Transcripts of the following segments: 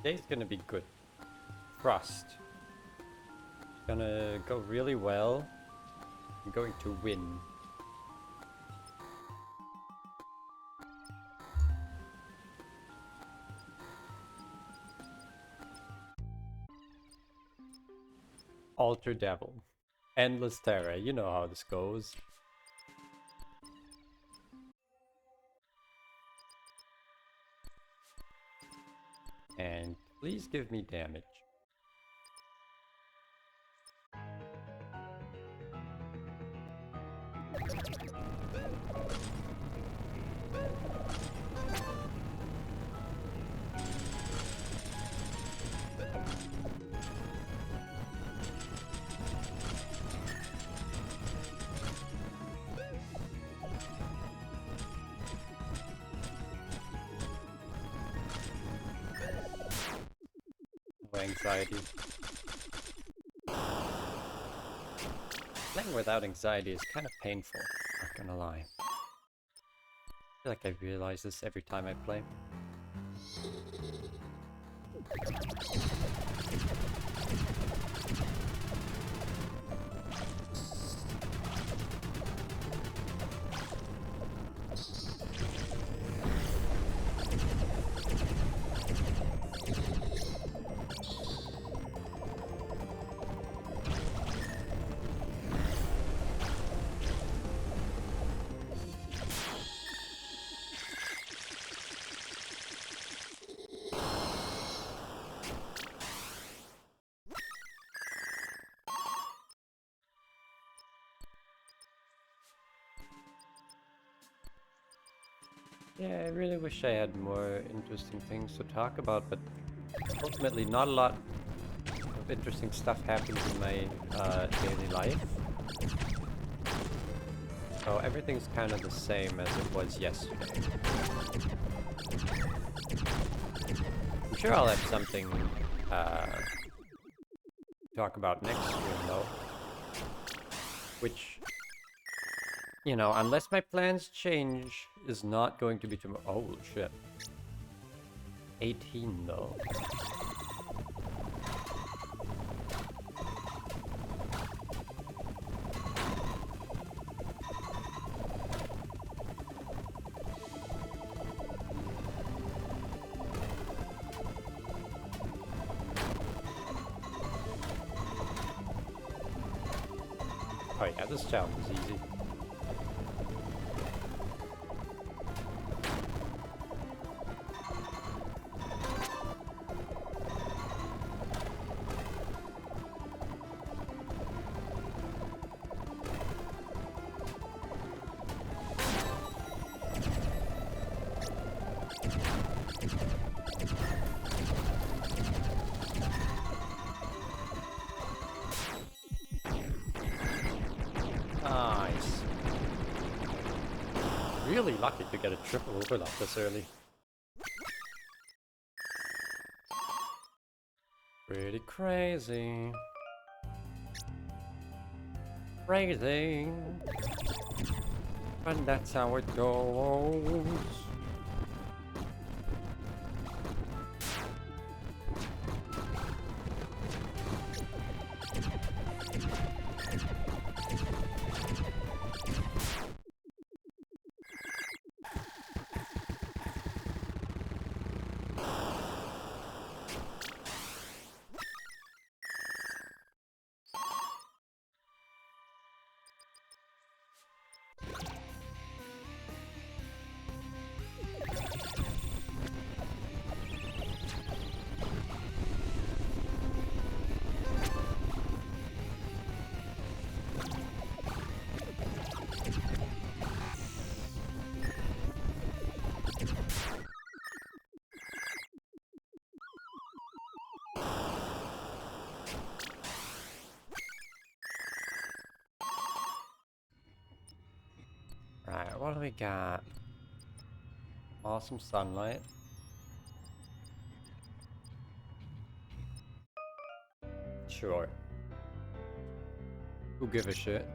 Today's gonna be good. Frost. It's gonna go really well. I'm going to win. Alter Devil. Endless Terror. You know how this goes. And please give me damage. No anxiety. Playing without anxiety is kind of painful, not gonna lie. I feel like I realize this every time I play. Yeah, I really wish I had more interesting things to talk about, but ultimately not a lot of interesting stuff happens in my daily life. So everything's kind of the same as it was yesterday. I'm sure I'll have something to talk about next stream though. Which, you know, unless my plans change, is not going to be tomorrow. Oh shit. 18 though. Oh yeah, this challenge is easy. Nice. Really lucky to get a triple overlap this early. Pretty crazy. Crazy. And that's how it goes. Right, what do we got? Awesome sunlight. Sure. Who give a shit?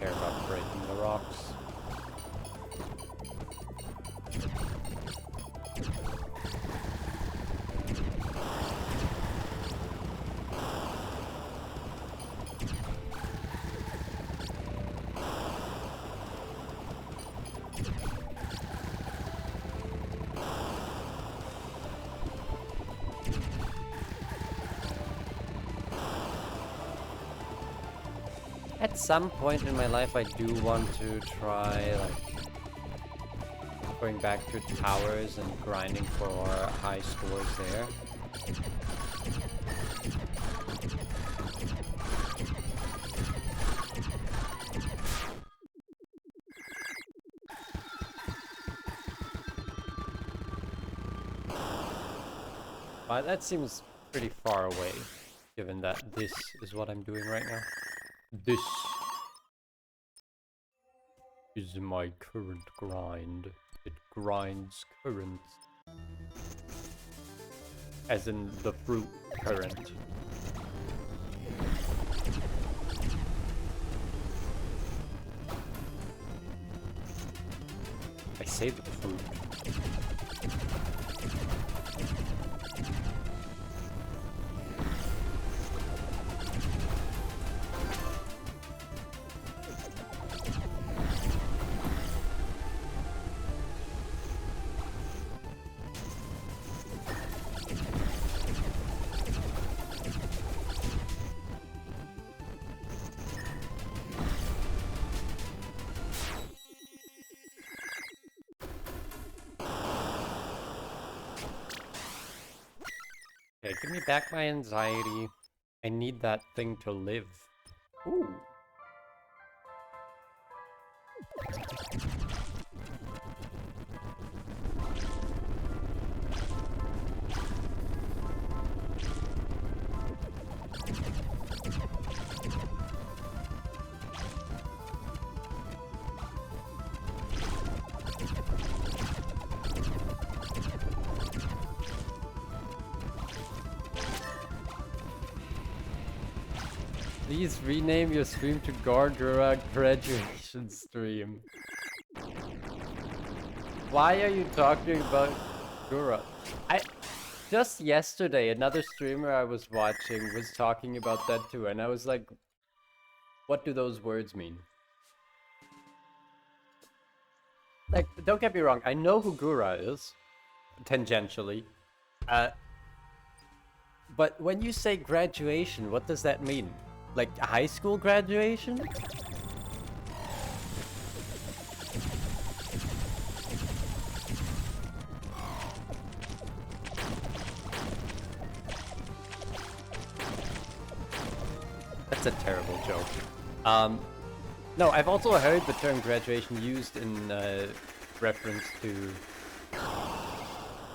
care about breaking the rocks. At some point in my life, I do want to try, like, going back to towers and grinding for high scores there. But that seems pretty far away, given that this is what I'm doing right now. This is my current grind. It grinds currents. As in the fruit current. I say the fruit. Okay, give me back my anxiety. I need that thing to live. Ooh. Please rename your stream to Gardura graduation stream. Why are you talking about Gura? Just yesterday, another streamer I was watching was talking about that too, and I was like, what do those words mean? Like, don't get me wrong, I know who Gura is, tangentially. But when you say graduation, what does that mean? Like high school graduation? That's a terrible joke. No, I've also heard the term graduation used in reference to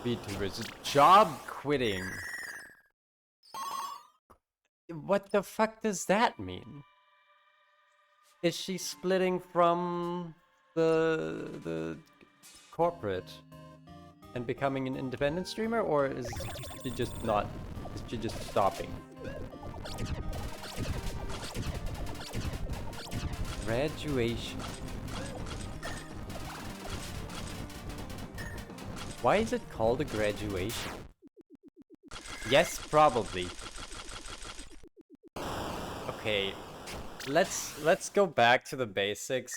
VTubers. Job quitting. What the fuck does that mean? Is she splitting from the corporate and becoming an independent streamer, or is she just not? Is she just stopping? Graduation. Why is it called a graduation? Yes, probably. Okay, let's go back to the basics.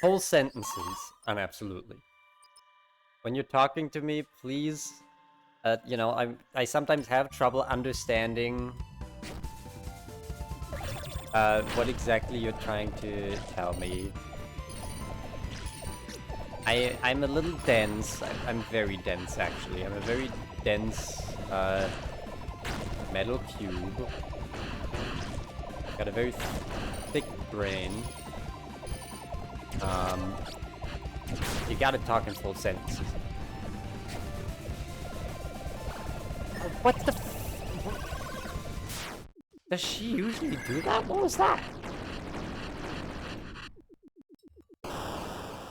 Whole sentences, and absolutely. When you're talking to me, please, you know, I sometimes have trouble understanding what exactly you're trying to tell me. I'm a little dense. I'm very dense, actually. I'm a very dense metal cube. Got a very thick brain. You gotta talk in full sentences. What the does she usually do that? What was that?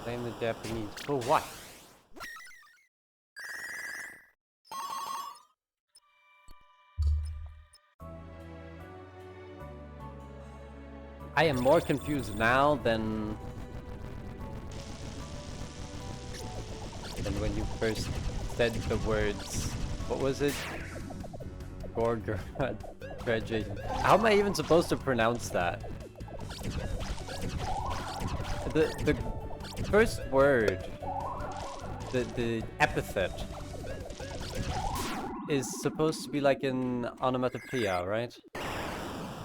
Blame the Japanese. For what? I am more confused now than when you first said the words. What was it? Gorgor graduation. How am I even supposed to pronounce that? The first word, the epithet, is supposed to be like an onomatopoeia, right?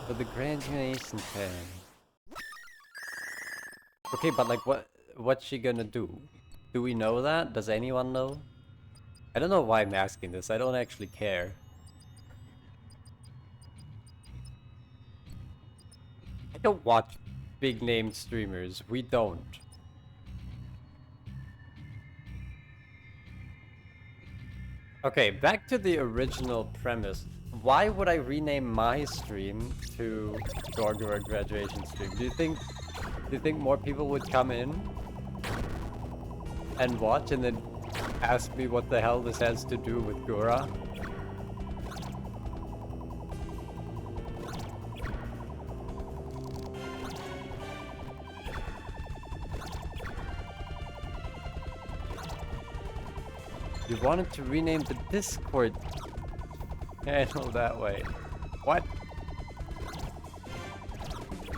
For the graduation fan. Okay, but like what's she gonna do? Do we know that? Does anyone know? I don't know why I'm asking this. I don't actually care. I don't watch big name streamers. We don't. Okay, back to the original premise. Why would I rename my stream to Gorgora graduation stream? Do you think more people would come in and watch and then ask me what the hell this has to do with Gora? You wanted to rename the Discord channel that way. What?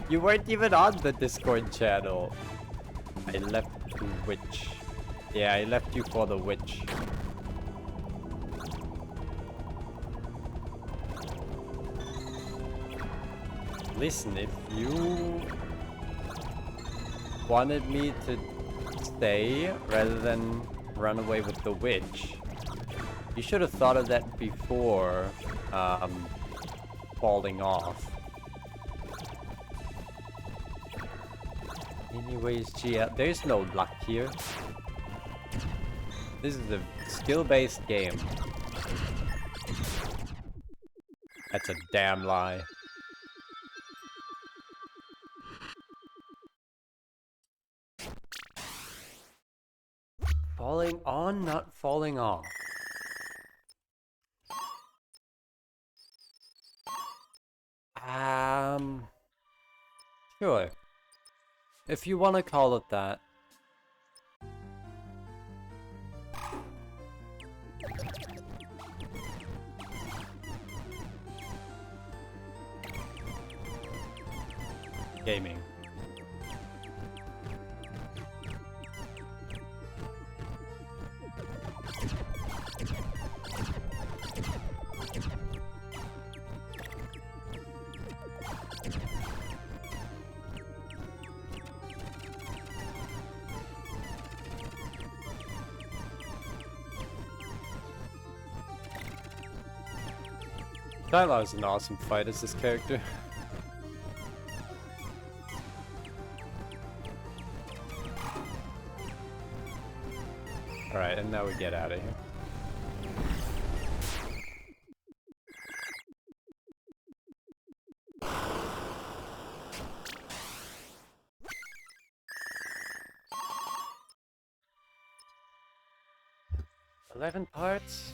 You weren't even on the Discord channel. I left the witch. Yeah, I left you for the witch. Listen, if you wanted me to stay rather than run away with the witch, you should have thought of that before falling off. Anyways, Gia, there's no luck here. This is a skill-based game. That's a damn lie. Falling on, not falling off. Sure. If you want to call it that. Gaming. Shyla is an awesome fight as this character. Alright, and now we get out of here. $11 parts?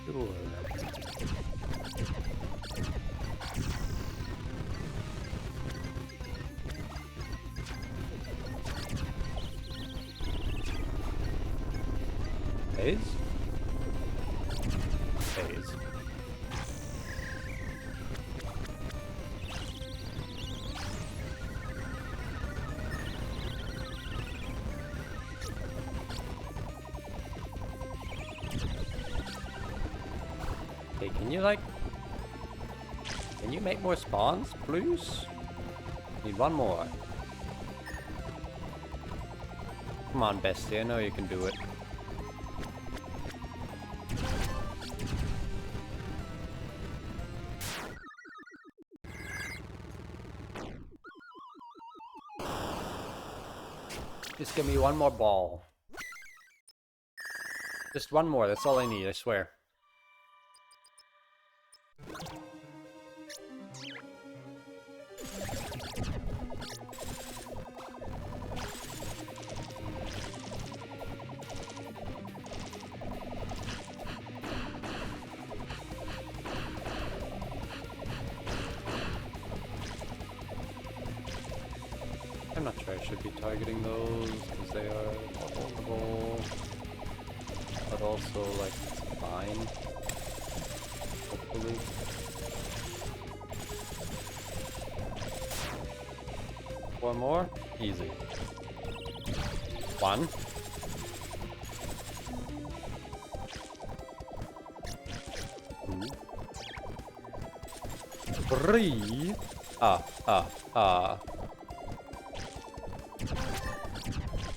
Sure. Phase? Phase. Hey, can you make more spawns, please? Need one more. Come on, bestie, I know you can do it. Just give me one more ball. Just one more, that's all I need, I swear. I'm not sure I should be targeting those because they are more vulnerable, but also like it's fine. Hopefully. One more, easy. One. Two. Three.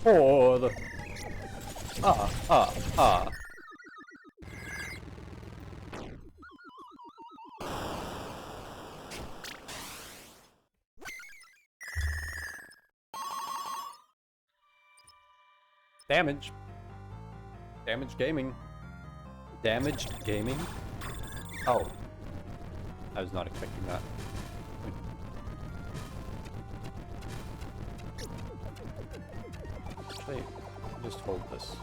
Four. Damage. Damage gaming. Damaged gaming? Oh. I was not expecting that. Actually, just hold this.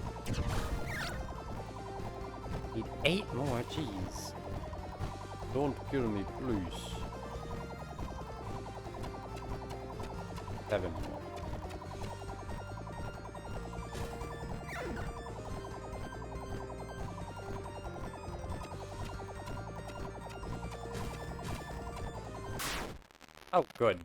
Need 8 more, jeez. Don't kill me, please. 7 more. Oh, good.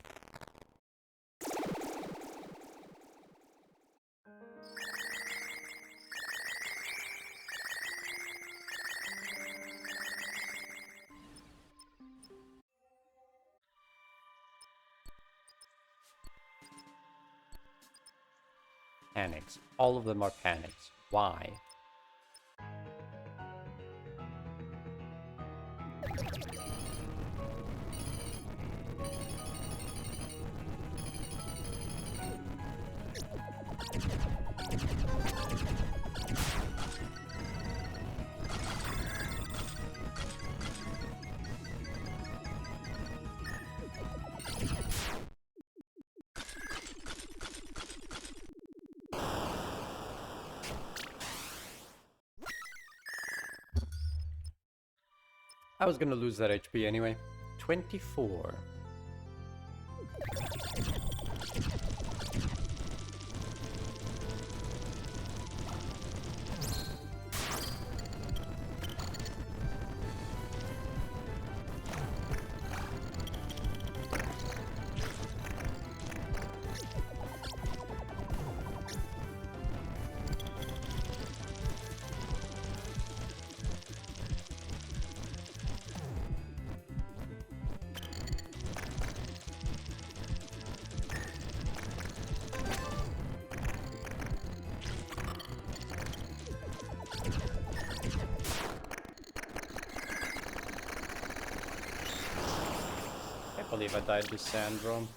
Panics. All of them are panics. Why? I was gonna lose that HP anyway. 24. I believe I died to Sandrome.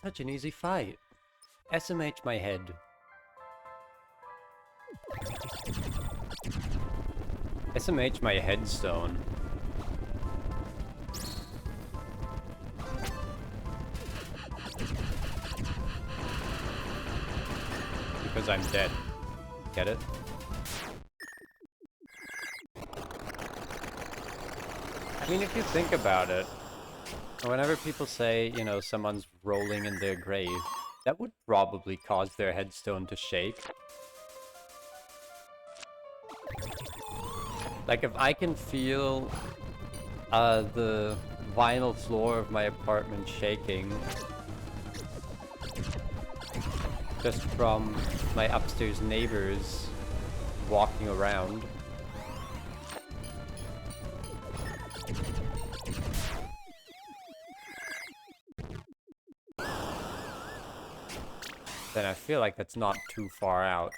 Such an easy fight. SMH my head. SMH my headstone. Because I'm dead. Get it? I mean, if you think about it, whenever people say, you know, someone's rolling in their grave, that would probably cause their headstone to shake. Like, if I can feel the vinyl floor of my apartment shaking just from my upstairs neighbors walking around, then I feel like that's not too far out.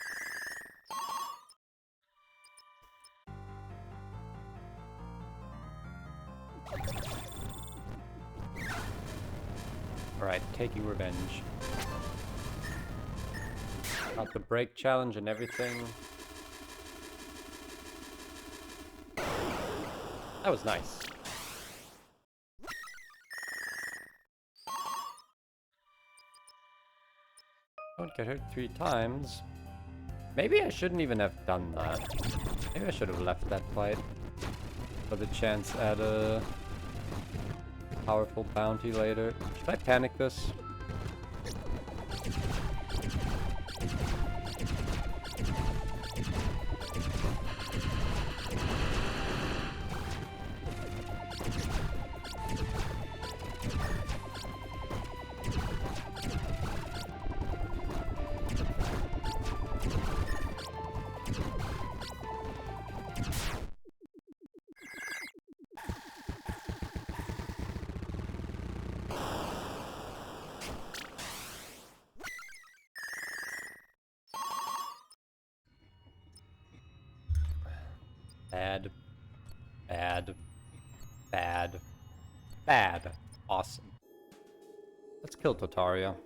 Alright, taking revenge. Got the break challenge and everything. That was nice. Don't get hurt 3 times. Maybe I shouldn't even have done that. Maybe I should have left that fight for the chance at a powerful bounty later. Should I panic this? Bad. Bad. Bad. Bad. Awesome. Let's kill Totaria.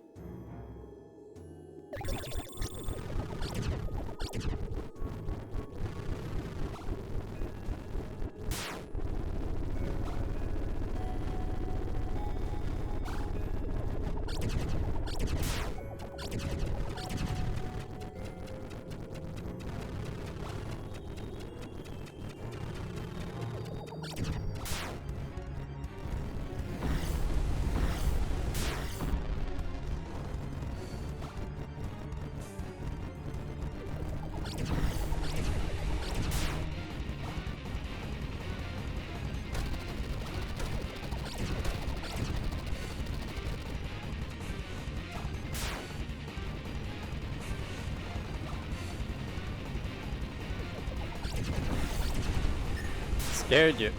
Scared you.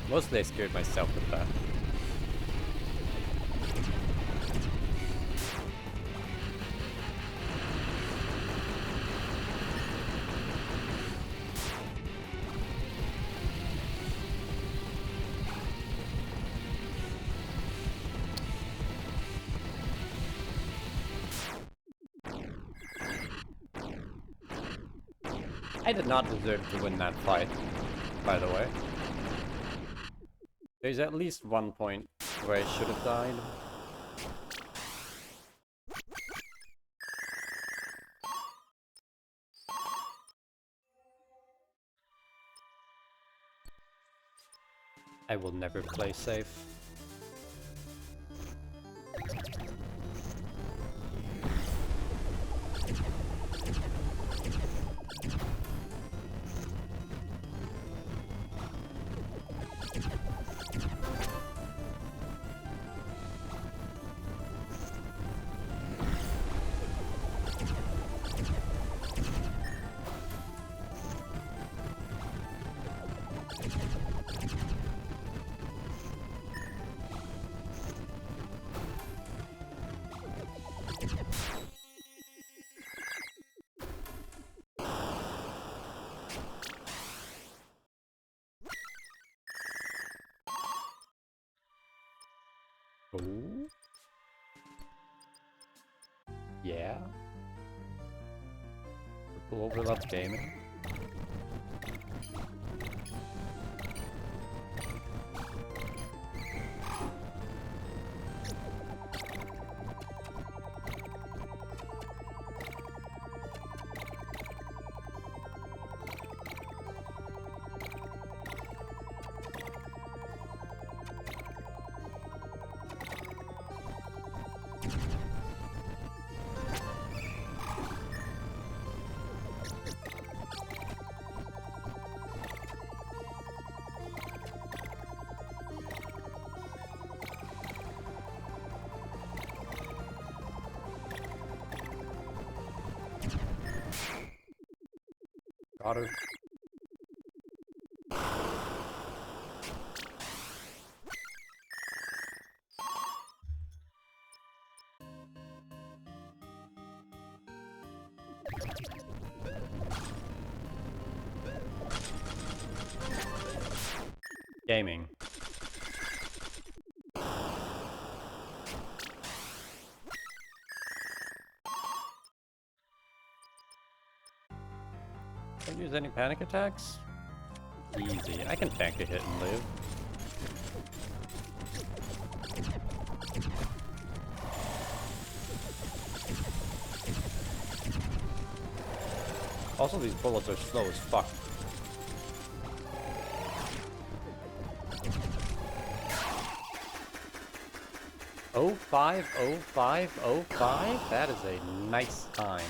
Mostly I scared myself with that. I did not deserve to win that fight, by the way. There's at least one point where I should have died. I will never play safe. Oh. Yeah. Triple overlap gaming. Got her. Gaming. Don't use any panic attacks? Easy. I can tank a hit and live. Also, these bullets are slow as fuck. 050505. That is a nice time.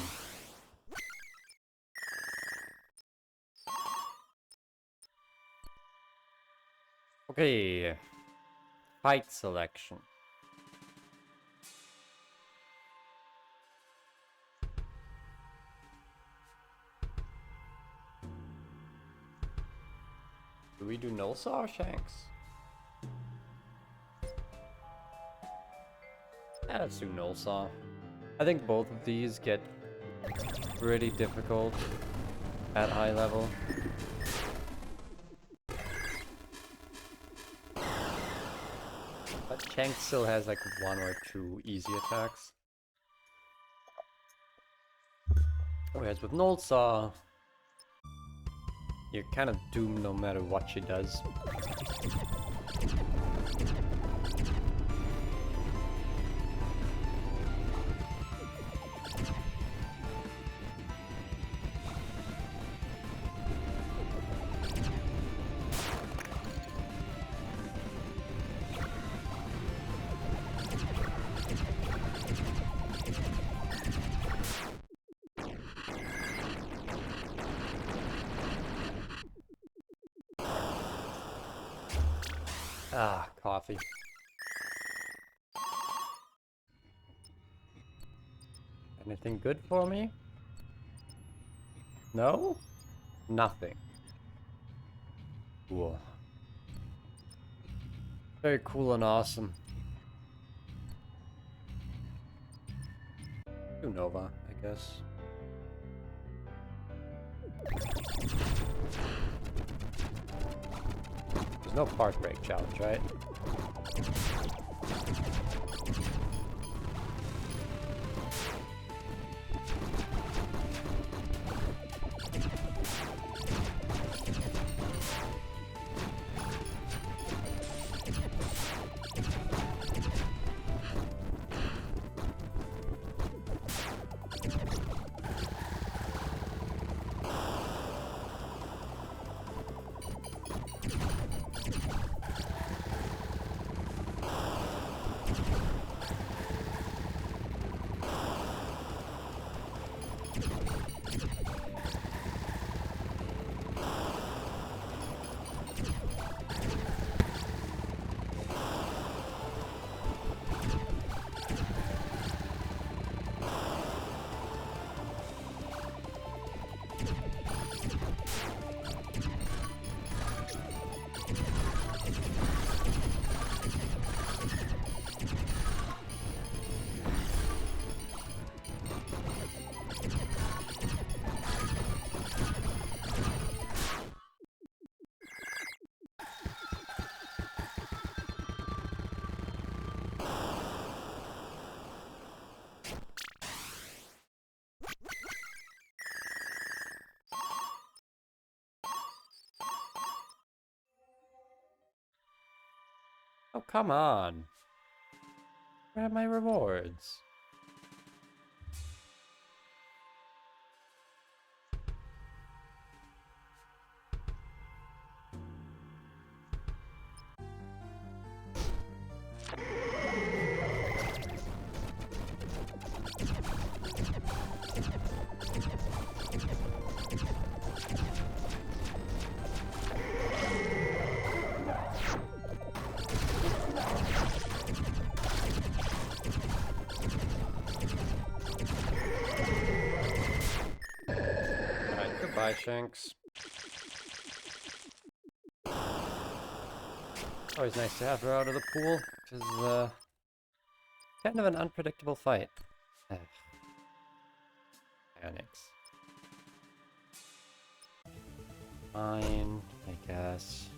Okay. Fight selection. Do we do Nullsaw or Shanks? Yeah, let's do Nullsaw. I think both of these get pretty difficult at high level. But Shanks still has like 1 or 2 easy attacks. Whereas with Nullsaw, you're kind of doomed no matter what she does. Ah, coffee. Anything good for me? No? Nothing. Cool. Very cool and awesome. Do Nova, I guess. There's no park break challenge, right? Oh, come on. Where are my rewards? Alright, goodbye, Shanks. Always nice to have her out of the pool, which is kind of an unpredictable fight. Onyx. Fine, I guess.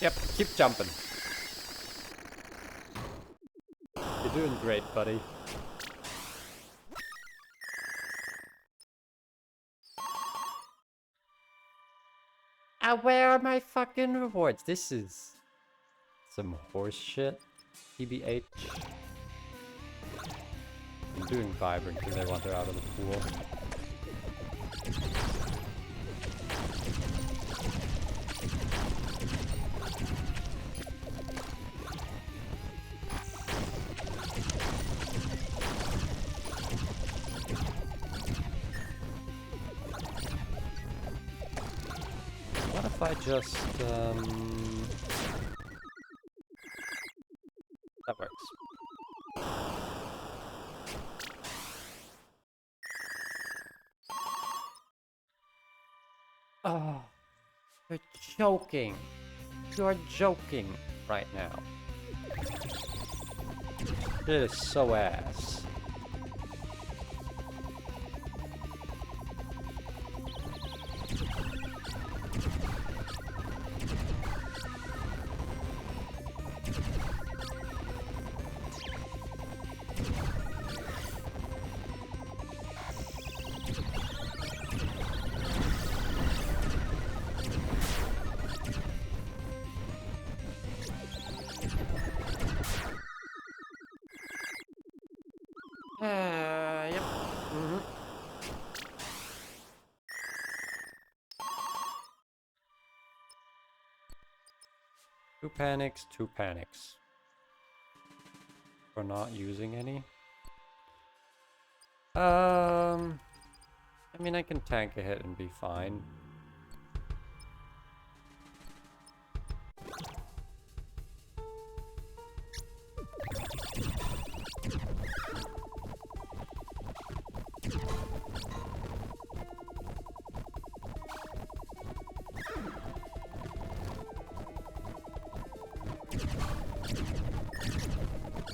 Yep, keep jumping. You're doing great, buddy. where are my fucking rewards? This is some horse shit. TBH. I'm doing Vibrant because I want her out of the pool. What if I just, that works. Oh, you're joking. You're joking right now. It is so ass. Yep. Mm-hmm. Two panics, two panics. For not using any. I mean, I can tank a hit and be fine.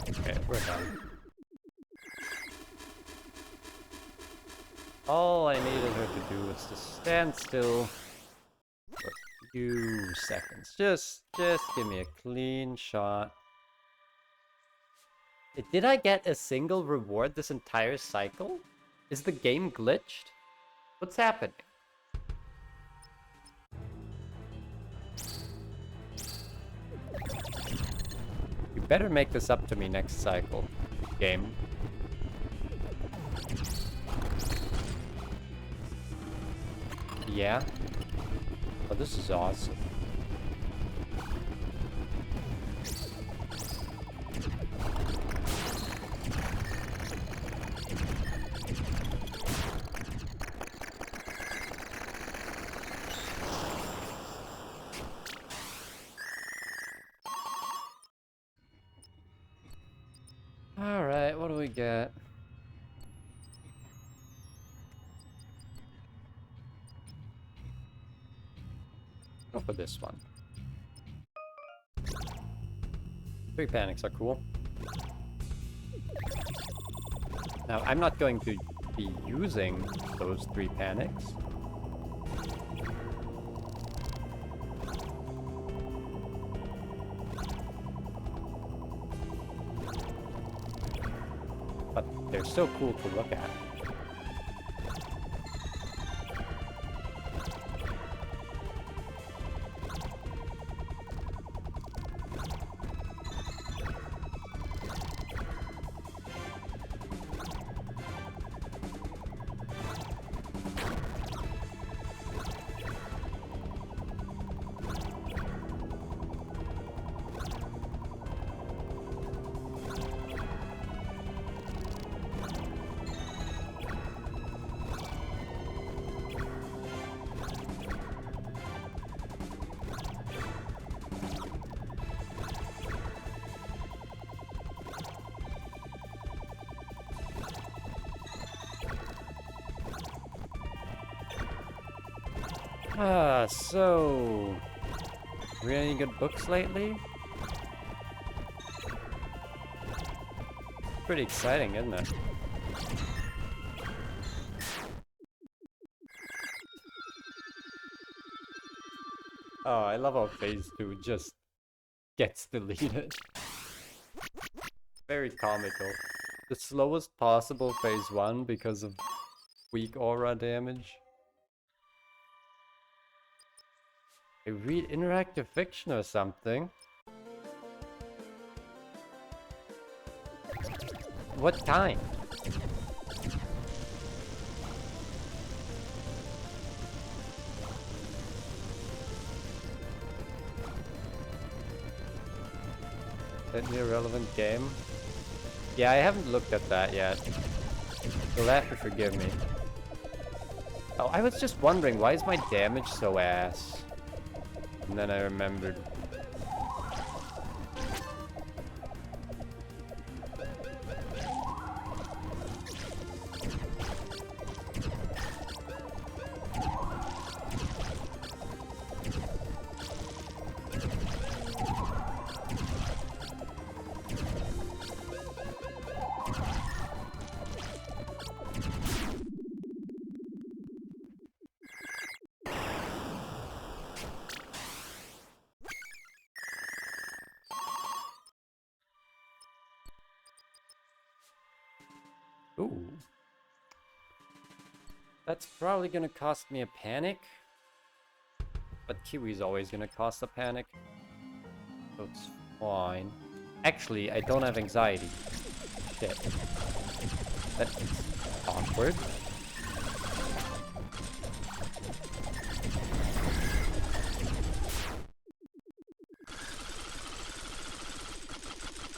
Okay, we're done. All I needed her to do was to stand still for a few seconds. Just give me a clean shot. Did I get a single reward this entire cycle? Is the game glitched? What's happening? You better make this up to me next cycle, game. Yeah? Oh, this is awesome. Alright, what do we get? Go for this one. 3 panics are cool. Now, I'm not going to be using those 3 panics. But they're so cool to look at. So... Read any good books lately? Pretty exciting, isn't it? Oh, I love how phase 2 just gets deleted. Very comical. The slowest possible phase 1 because of weak aura damage. I read interactive fiction or something. What kind? That new relevant game? Yeah, I haven't looked at that yet. You'll have to forgive me. Oh, I was just wondering, why is my damage so ass? And then I remembered. Ooh. That's probably gonna cost me a panic. But Kiwi's always gonna cost a panic. So it's fine. Actually, I don't have anxiety. Shit. That's awkward.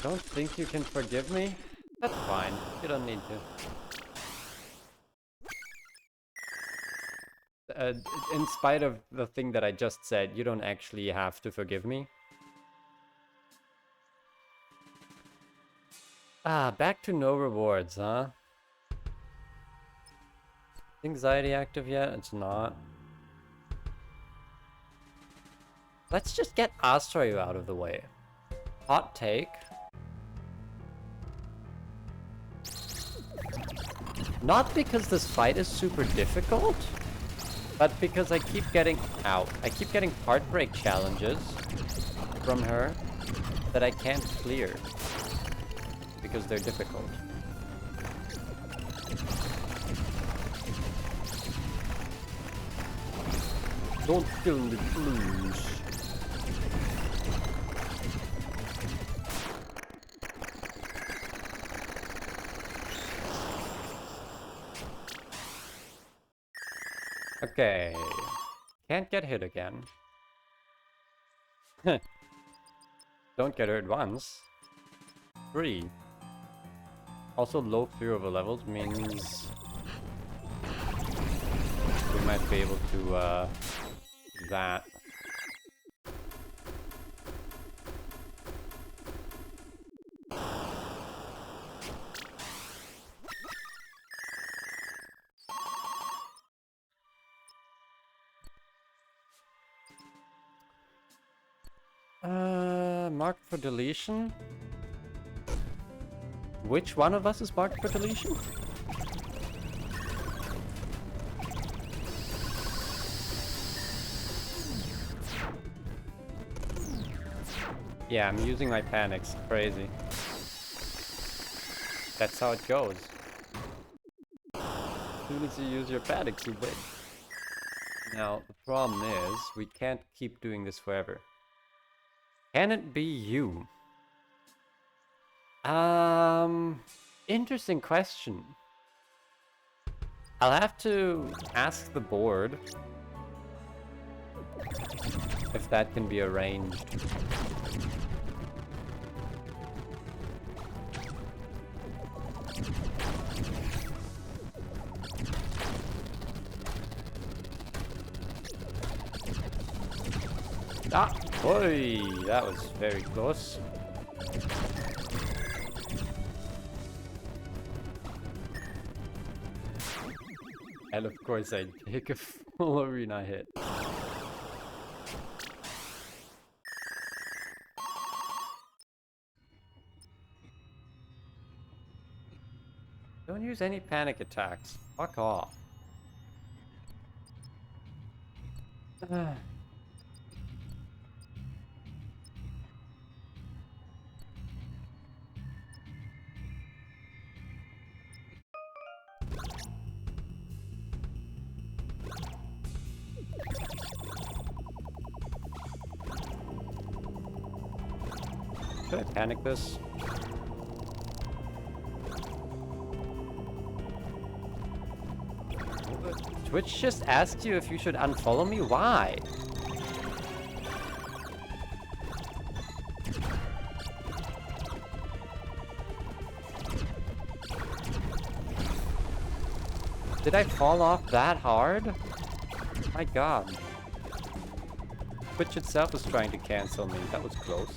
Don't think you can forgive me? That's fine. You don't need to. In spite of the thing that I just said, you don't actually have to forgive me. Ah, back to no rewards, huh? Anxiety active yet? It's not. Let's just get Astrayu out of the way. Hot take. Not because this fight is super difficult, but because I keep getting out. I keep getting heartbreak challenges from her that I can't clear because they're difficult. Don't kill me, please. Okay. Can't get hit again. Don't get hurt once. 3. Also, low fear over levels means we might be able to do that. Marked for deletion? Which one of us is marked for deletion? Yeah, I'm using my panics. Crazy. That's how it goes. As soon as you use your panics, you win. Now, the problem is, we can't keep doing this forever. Can it be you? Interesting question. I'll have to ask the board if that can be arranged. Ah! Oi! That was very close. And of course I take a full arena hit. Don't use any panic attacks. Fuck off. Should I panic this? Twitch just asked you if you should unfollow me? Why? Did I fall off that hard? My god. Twitch itself was trying to cancel me. That was close.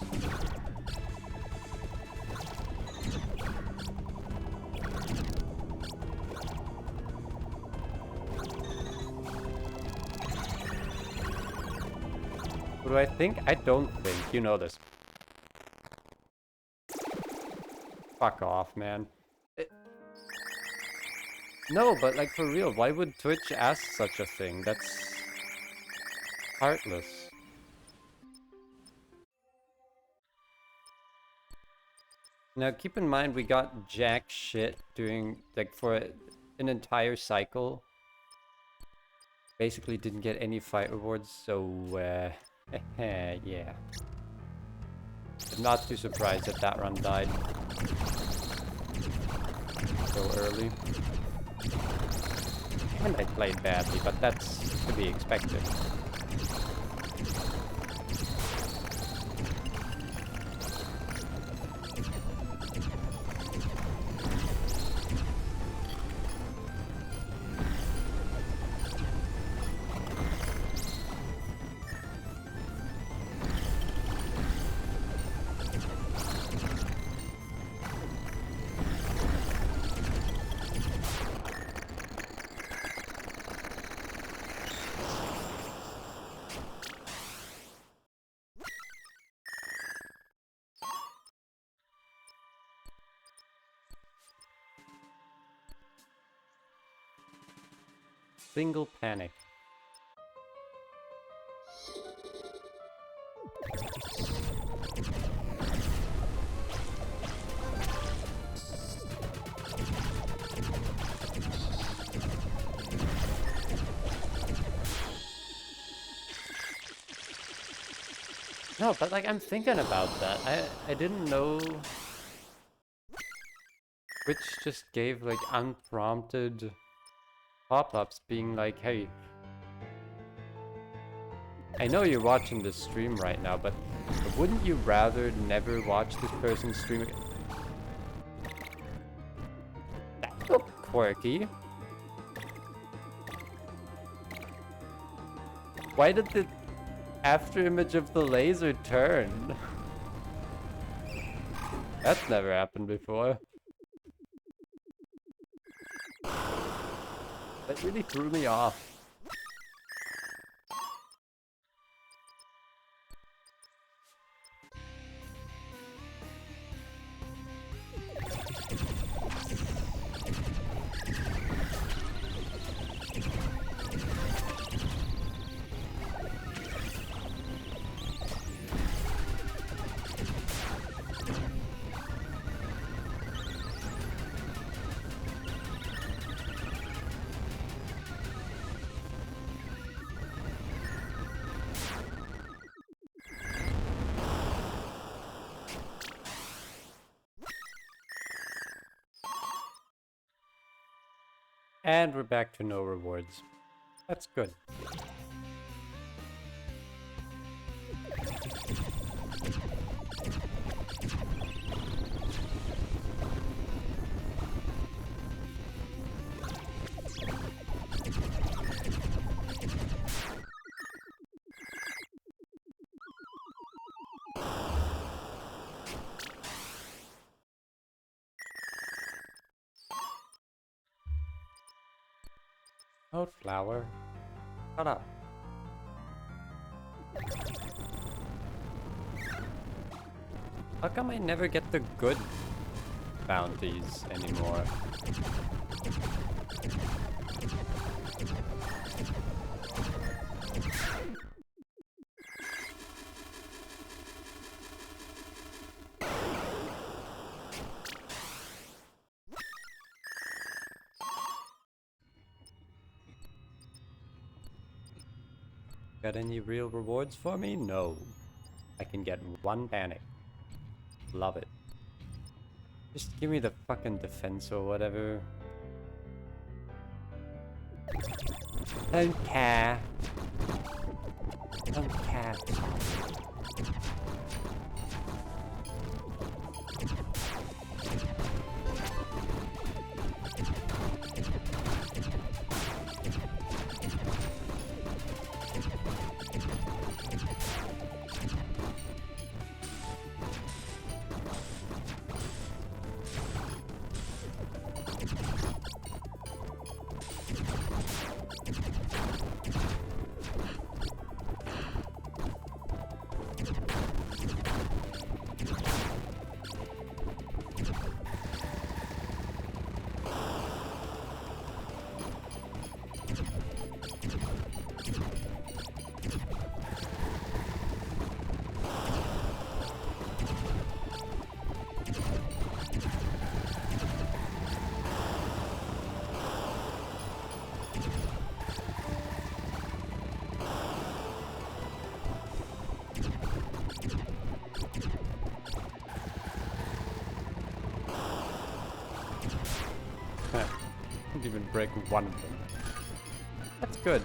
What do I think? I don't think. You know this. Fuck off, man. No, but like for real, why would Twitch ask such a thing? That's heartless. Now keep in mind we got jack shit doing like for an entire cycle. Basically didn't get any fight rewards, so yeah. I'm not too surprised that that run died so early. And I played badly, but that's to be expected. Single panic. No, but like I'm thinking about that. I didn't know Twitch just gave like unprompted pop-ups being like, hey, I know you're watching this stream right now, but wouldn't you rather never watch this person's stream again? That's so quirky. Why did the after image of the laser turn? That's never happened before. That really threw me off. And we're back to no rewards. That's good. Oh, flower. Shut up. How come I never get the good bounties anymore? Got any real rewards for me? No. I can get one panic. love it. Just give me the fucking defense or whatever. Don't care. Don't care. Didn't even break one of them. That's good.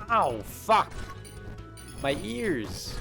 Ow, fuck! My ears!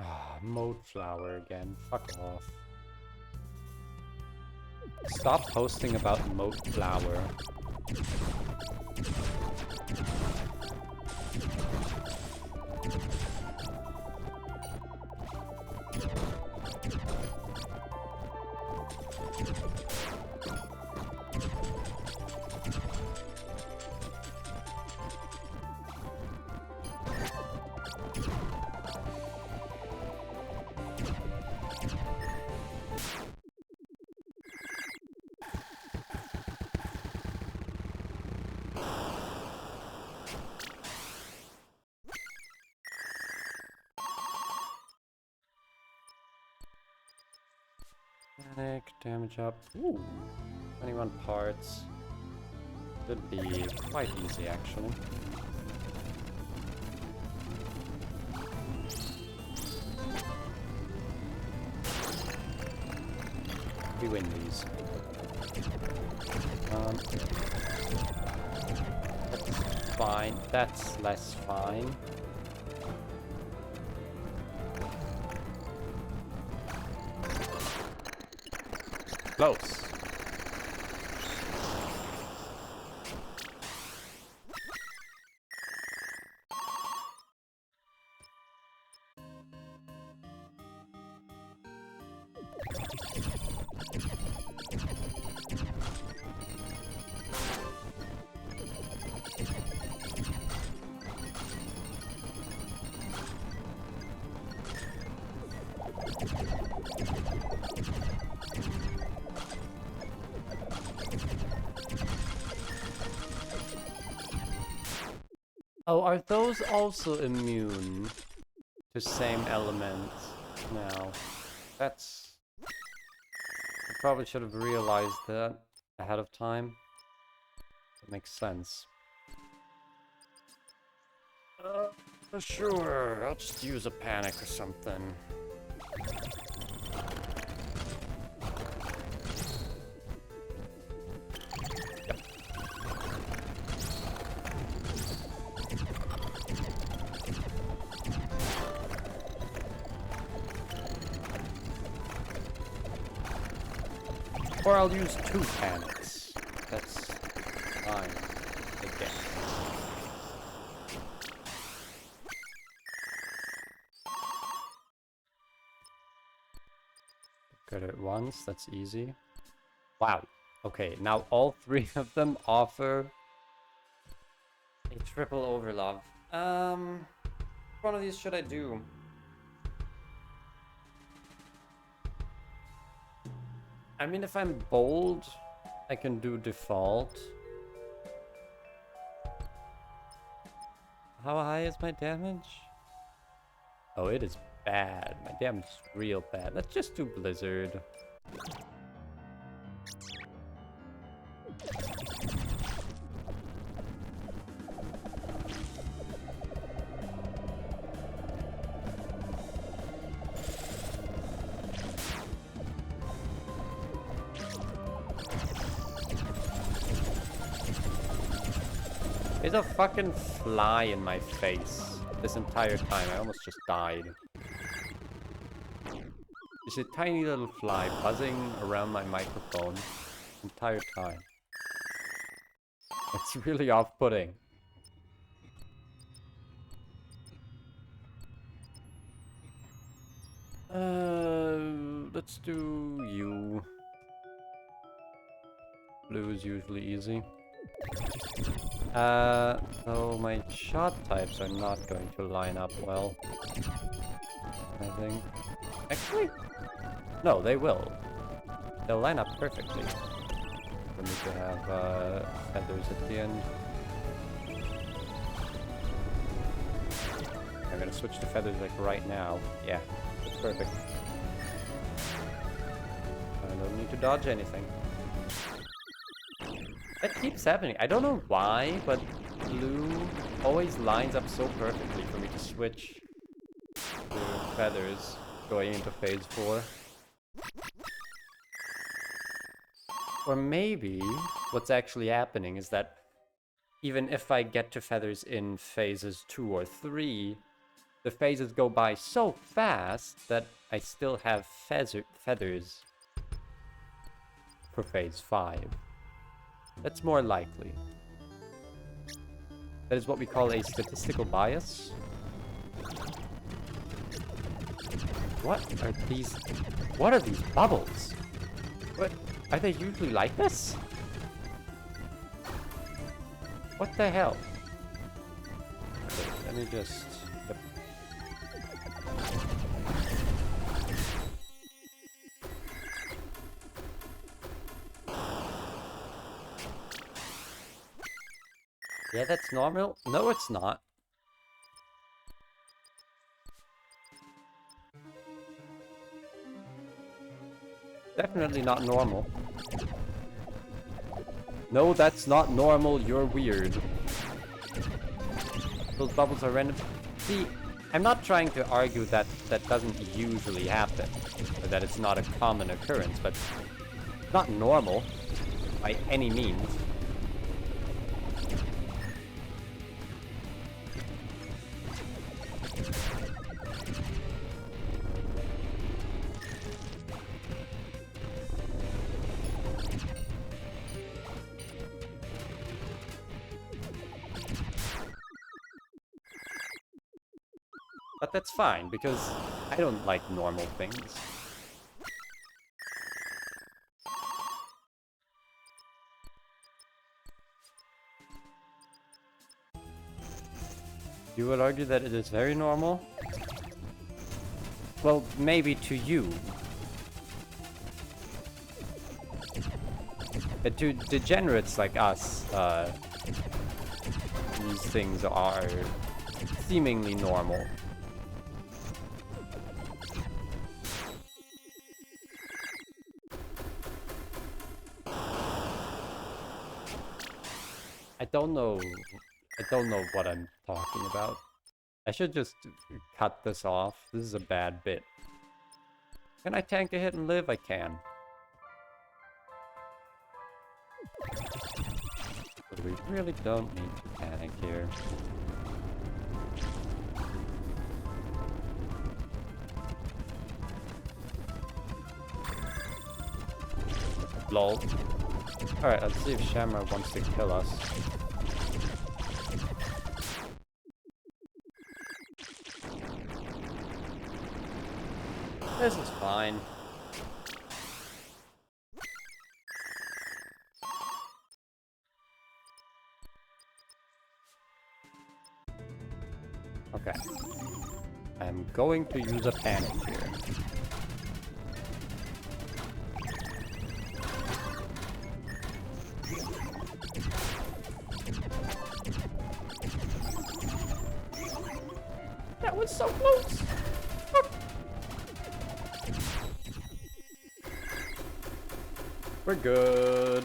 Ah, Mode Flower again. Fuck off. Stop posting about Mode Flower. Panic, damage up. Ooh, 21 parts. Should be quite easy, actually. We win these. That's fine. That's less fine. Close. Oh, are those also immune? to same elements now. That's... I probably should have realized that ahead of time. That makes sense. Sure, I'll just use a panic or something. Or I'll use 2 panics. That's fine, I guess. Good at once, that's easy. Wow. Okay, now all 3 of them offer a triple overlove. Which one of these should I do? I mean, if I'm bold, I can do default. How high is my damage? Oh, it is bad. My damage is real bad. Let's just do Blizzard. There's a fucking fly in my face this entire time. I almost just died. There's a tiny little fly buzzing around my microphone the entire time. It's really off-putting. Let's do you. Blue is usually easy. So my shot types are not going to line up well, I think. Actually, no, they will. They'll line up perfectly for me to have feathers at the end. I'm gonna switch to feathers like right now. Yeah, that's perfect. I don't need to dodge anything. That keeps happening. I don't know why, but blue always lines up so perfectly for me to switch to feathers going into phase 4. Or maybe what's actually happening is that even if I get to feathers in phases 2 or 3, the phases go by so fast that I still have feathers for phase 5. That's more likely. That is what we call a statistical bias. What are these? What are these bubbles? What? Are they usually like this? What the hell? Okay, let me just... Yep. Yeah, that's normal. No, it's not. Definitely not normal. No, that's not normal. You're weird. Those bubbles are random. See, I'm not trying to argue that that doesn't usually happen, or that it's not a common occurrence, but it's not normal by any means. But that's fine, because I don't like normal things. You would argue that it is very normal? Well, maybe to you. But to degenerates like us, these things are seemingly normal. don't know. I don't know what I'm talking about. I should just cut this off. This is a bad bit. Can I tank a hit and live? I can. But we really don't need to panic here. Lol. Alright, let's see if Shamrock wants to kill us. This is fine. Okay. I'm going to use a panic here. That was so close! We're good.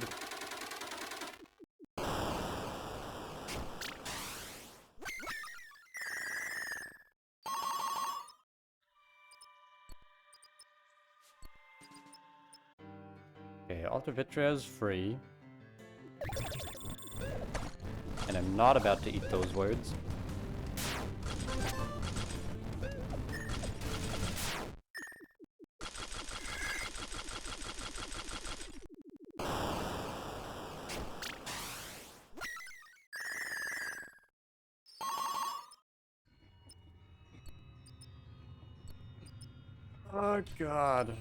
Okay, Alter Vitria is free. And I'm not about to eat those words. Oh god.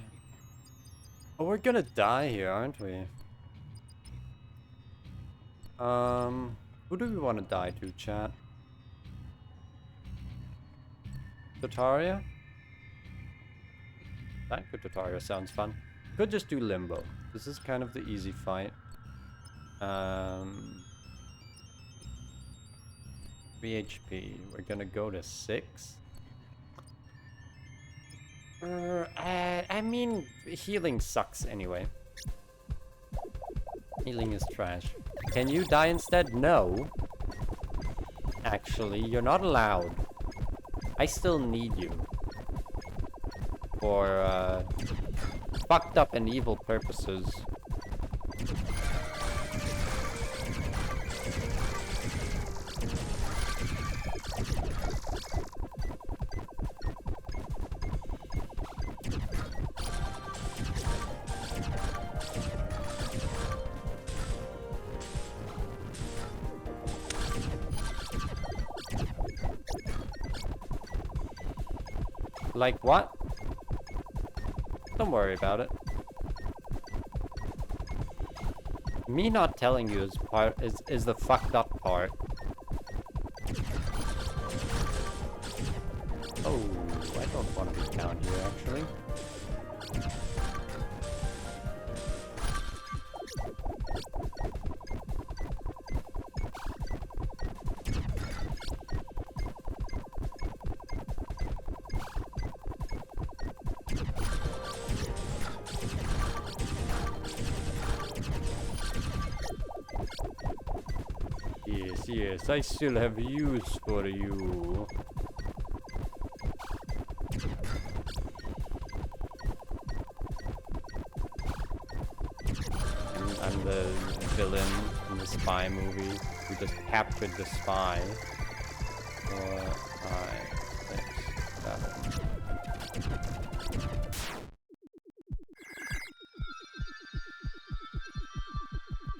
Oh, we're gonna die here, aren't we? Who do we want to die to, chat? Tataria? Thank you, Tataria sounds fun. Could just do Limbo. This is kind of the easy fight. 3 HP. We're gonna go to 6. I mean, healing sucks anyway. Healing is trash. Can you die instead? No. Actually, you're not allowed. I still need you. For, fucked up and evil purposes. Like what? Don't worry about it. Me not telling you is the fucked up part. Oh, I don't want to be down here actually. Yes, I still have use for you. I'm the villain in the spy movie who just captured the spy. 4, 5, 6, 7.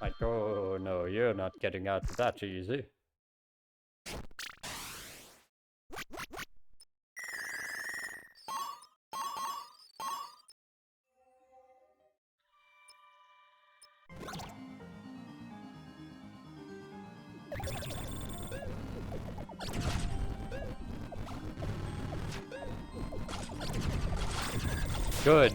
Like, oh no, you're not getting out that easy. Good.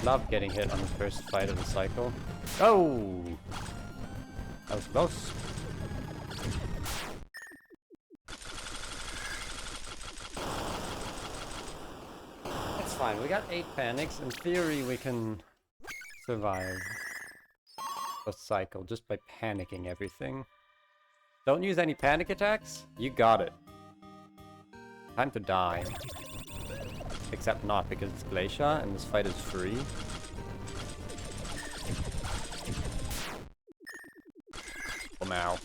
Love getting hit on the first fight of the cycle. Oh! That was close. That's fine. We got 8 panics. In theory, we can survive. a cycle just by panicking everything. Don't use any panic attacks? You got it. Time to die. Except not, because it's Glacia and this fight is free. Well, now.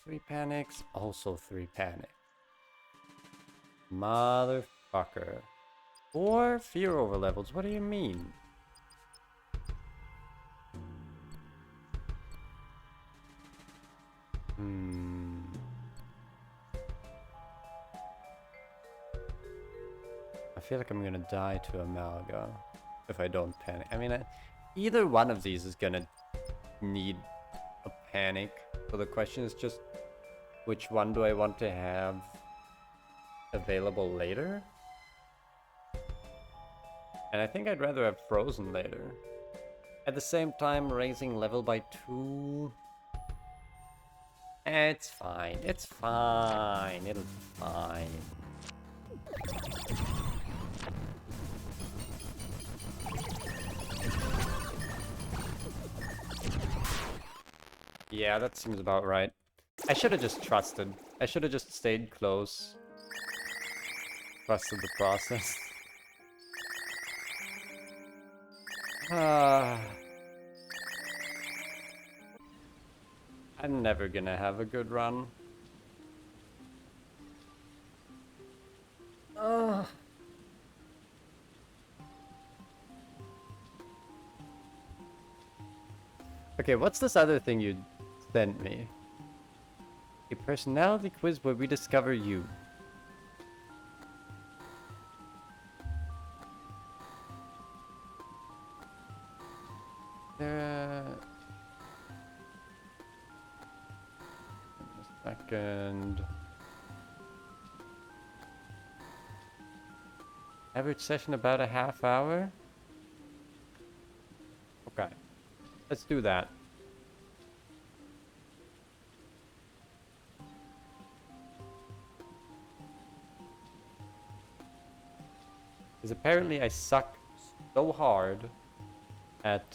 Three panics, also three panics. Motherfucker. 4 fear over levels, what do you mean? I feel like I'm gonna die to Amalga if I don't panic. I mean, either one of these is gonna need a panic. So the question is just, which one do I want to have available later? And I think I'd rather have Frozen later. At the same time, raising level by 2... It's fine. It's fine. It'll be fine. Yeah, that seems about right. I should have just trusted. I should have just stayed close. Trusted the process. I'm never gonna have a good run. Okay, what's this other thing you sent me? A personality quiz where we discover you. There. A second. Average session about a half hour? Okay. Let's do that. Because apparently I suck so hard at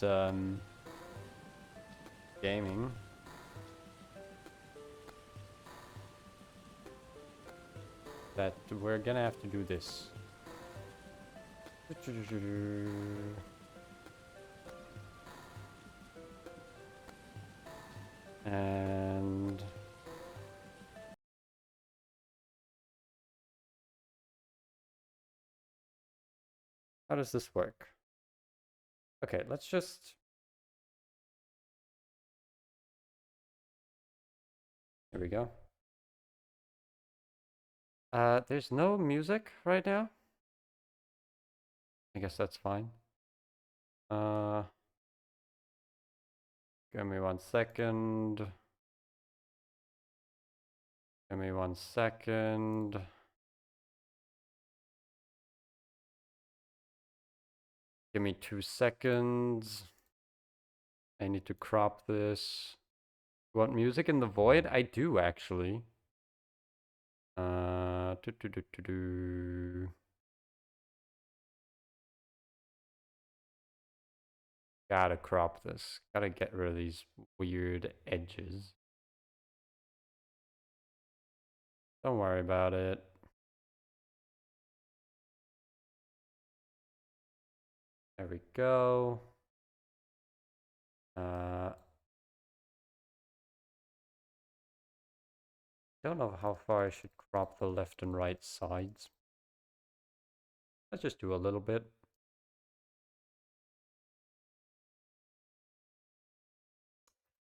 gaming. That we're gonna have to do this. And how does this work? Okay, let's just... Here we go. There's no music right now. I guess that's fine. Give me 1 second. Give me 1 second. Give me 2 seconds. I need to crop this. You want music in the void? I do actually. Gotta crop this. Gotta get rid of these weird edges. Don't worry about it. There we go. Don't know how far I should crop the left and right sides. Let's just do a little bit.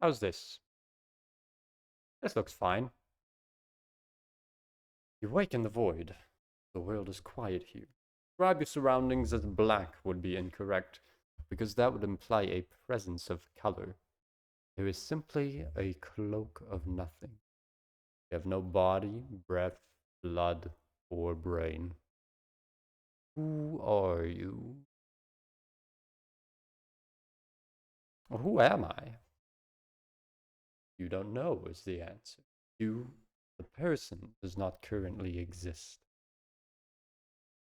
How's this? This looks fine. You wake in the void. The world is quiet here. Describe your surroundings as black would be incorrect, because that would imply a presence of color. There is simply a cloak of nothing. You have no body, breath, blood, or brain. Who are you? Who am I? You don't know is the answer. You The person does not currently exist.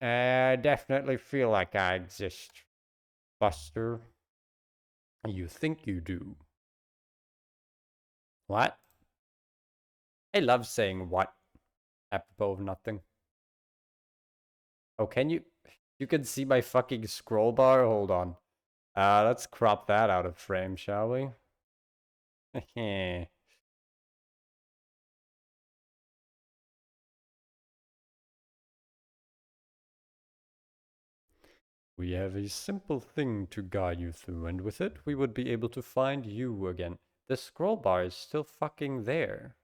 I definitely feel like I exist, Buster. You think you do. What? I love saying what apropos of nothing. Oh, can you? You can see my fucking scroll bar? Hold on. Let's crop that out of frame, shall we? We have a simple thing to guide you through, and with it, we would be able to find you again. The scroll bar is still fucking there.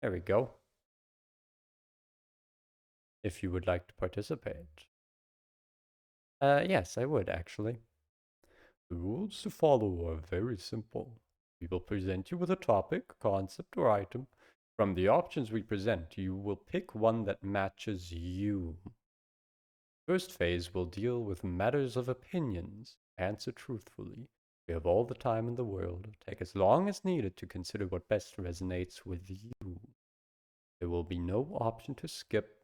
There we go. If you would like to participate. Yes, I would actually. The rules to follow are very simple. We will present you with a topic, concept, or item. From the options we present, you will pick one that matches you. First phase will deal with matters of opinions. Answer truthfully. We have all the time in the world. Take as long as needed to consider what best resonates with you. There will be no option to skip.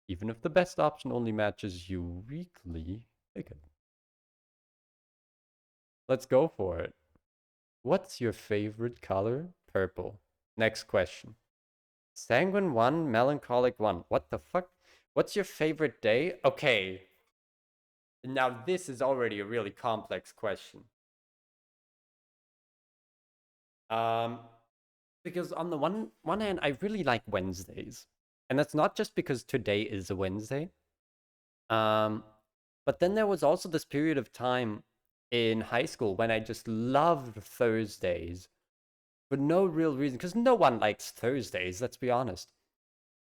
Even if the best option only matches you weakly, pick it. Let's go for it. What's your favorite color? Purple. Next question. Sanguine 1, melancholic 1. What the fuck? What's your favorite day? Okay. Now this is already a really complex question. Because on the one hand, I really like Wednesdays. And that's not just because today is a Wednesday. But then there was also this period of time in high school when I just loved Thursdays for no real reason, because no one likes Thursdays, let's be honest.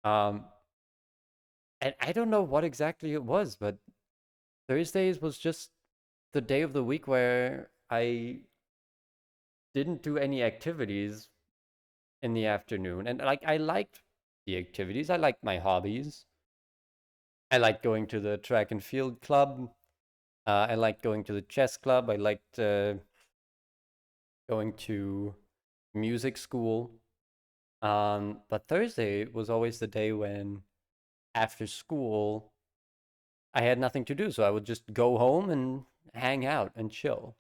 And I don't know what exactly it was, but Thursdays was just the day of the week where I didn't do any activities in the afternoon. And like I liked the activities, I liked my hobbies. I liked going to the track and field club. I liked going to the chess club. I liked going to music school. But Thursday was always the day when, after school, I had nothing to do. So I would just go home and hang out and chill.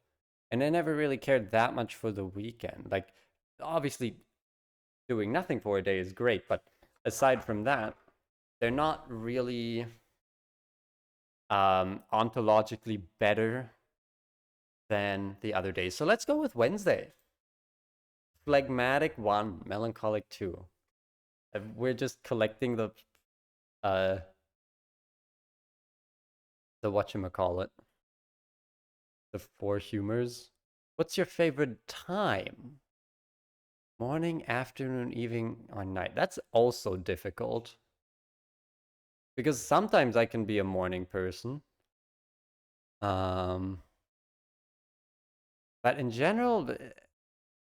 And I never really cared that much for the weekend. Like, obviously, doing nothing for a day is great. But aside from that, they're not really ontologically better than the other days. So let's go with Wednesday. Phlegmatic 1, melancholic 2. We're just collecting the whatchamacallit. The 4 humors. What's your favorite time? Morning, afternoon, evening, or night? That's also difficult. Because sometimes I can be a morning person. But in general,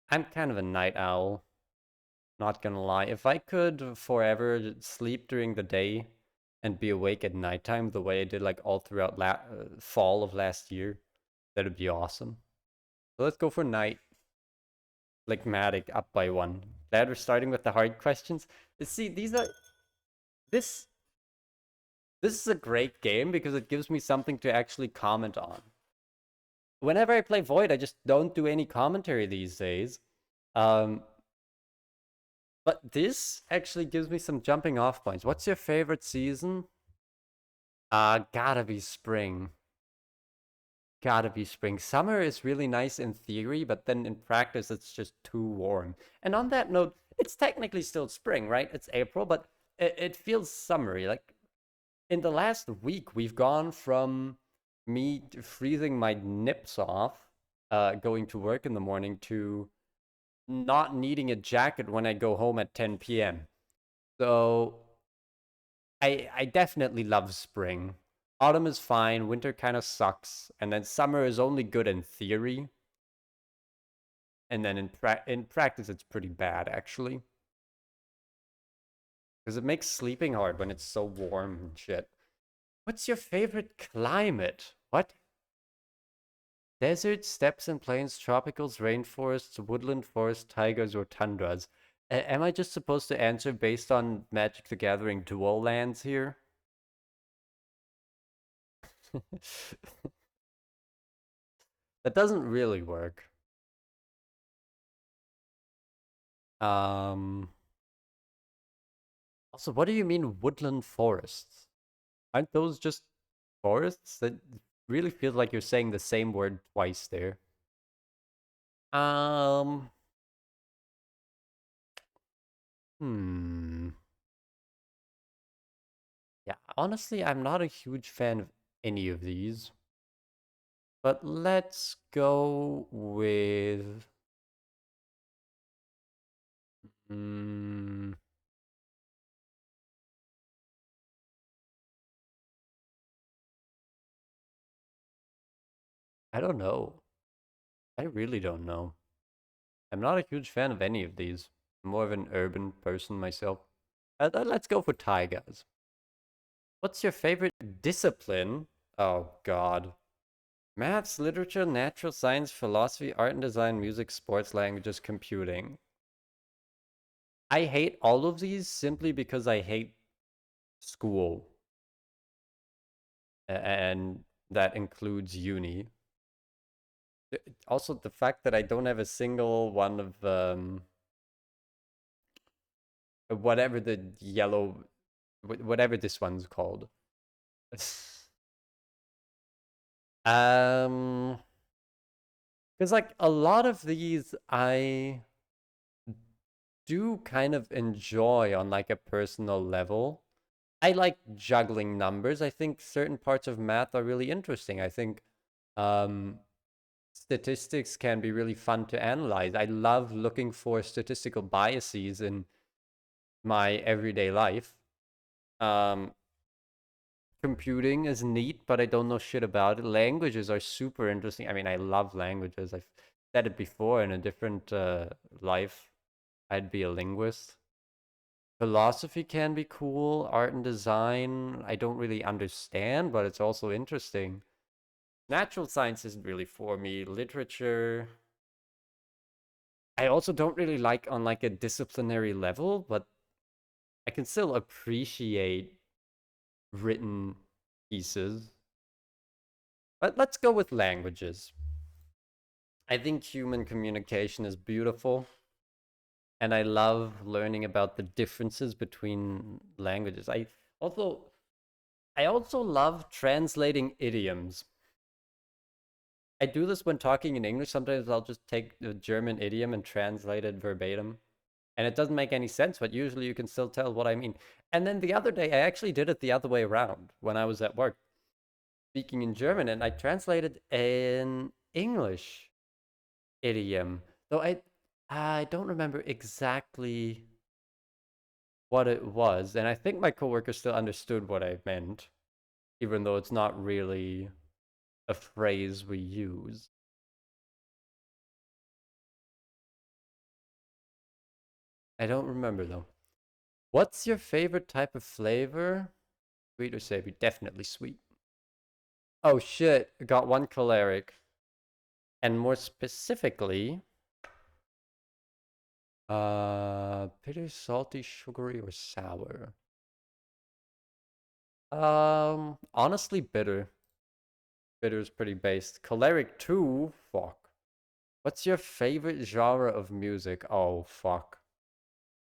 I'm kind of a night owl. Not gonna lie. If I could forever sleep during the day and be awake at nighttime the way I did like all throughout fall of last year, that'd be awesome. So let's go for night. Phlegmatic up by 1. Glad we're starting with the hard questions. See, these are... This is a great game because it gives me something to actually comment on. Whenever I play Void, I just don't do any commentary these days. But this actually gives me some jumping off points. What's your favorite season? Gotta be spring. Gotta be spring. Summer is really nice in theory, but then in practice it's just too warm. And on that note, it's technically still spring, right? It's April, but it feels summery. Like, in the last week, we've gone from me freezing my nips off, going to work in the morning, to not needing a jacket when I go home at 10 p.m. So I definitely love spring. Autumn is fine, winter kind of sucks, and then summer is only good in theory. And then in practice, it's pretty bad, actually. Because it makes sleeping hard when it's so warm and shit. What's your favorite climate? What? Deserts, steppes and plains, tropicals, rainforests, woodland forests, taigas, or tundras. Am I just supposed to answer based on Magic the Gathering dual lands here? That doesn't really work. Also, what do you mean woodland forests? Aren't those just forests? That really feels like you're saying the same word twice there. Um, hmm. Yeah, honestly, I'm not a huge fan of any of these. But let's go with... Mm, I don't know. I really don't know. I'm not a huge fan of any of these. I'm more of an urban person myself. Let's go for tigers. What's your favorite discipline? Oh, God. Maths, literature, natural science, philosophy, art and design, music, sports, languages, computing. I hate all of these simply because I hate school. And that includes uni. Also, the fact that I don't have a single one of whatever the yellow, whatever this one's called. um, because like a lot of these I do kind of enjoy on like a personal level. I like juggling numbers. I think certain parts of math are really interesting. I think um statistics can be really fun to analyze. I love looking for statistical biases in my everyday life. Um, Computing is neat, but I don't know shit about it. Languages are super interesting. I mean, I love languages. I've said it before in a different life. I'd be a linguist. Philosophy can be cool. Art and design, I don't really understand, but it's also interesting. Natural science isn't really for me. Literature, I also don't really like on like a disciplinary level, but I can still appreciate written pieces. But let's go with languages. I think human communication is beautiful, and I love learning about the differences between languages. Also I also love translating idioms. I do this when talking in English. Sometimes I'll just take the German idiom and translate it verbatim. And it doesn't make any sense, but usually you can still tell what I mean. And then the other day, I actually did it the other way around when I was at work speaking in German, and I translated an English idiom. Though I don't remember exactly what it was, and I think my coworker still understood what I meant, even though it's not really a phrase we use. I don't remember though. What's your favorite type of flavor? Sweet or savory? Definitely sweet. Oh shit, got one choleric. And more specifically, bitter, salty, sugary, or sour? Honestly, bitter. Bitter is pretty based. Choleric too? Fuck. What's your favorite genre of music? Oh, fuck.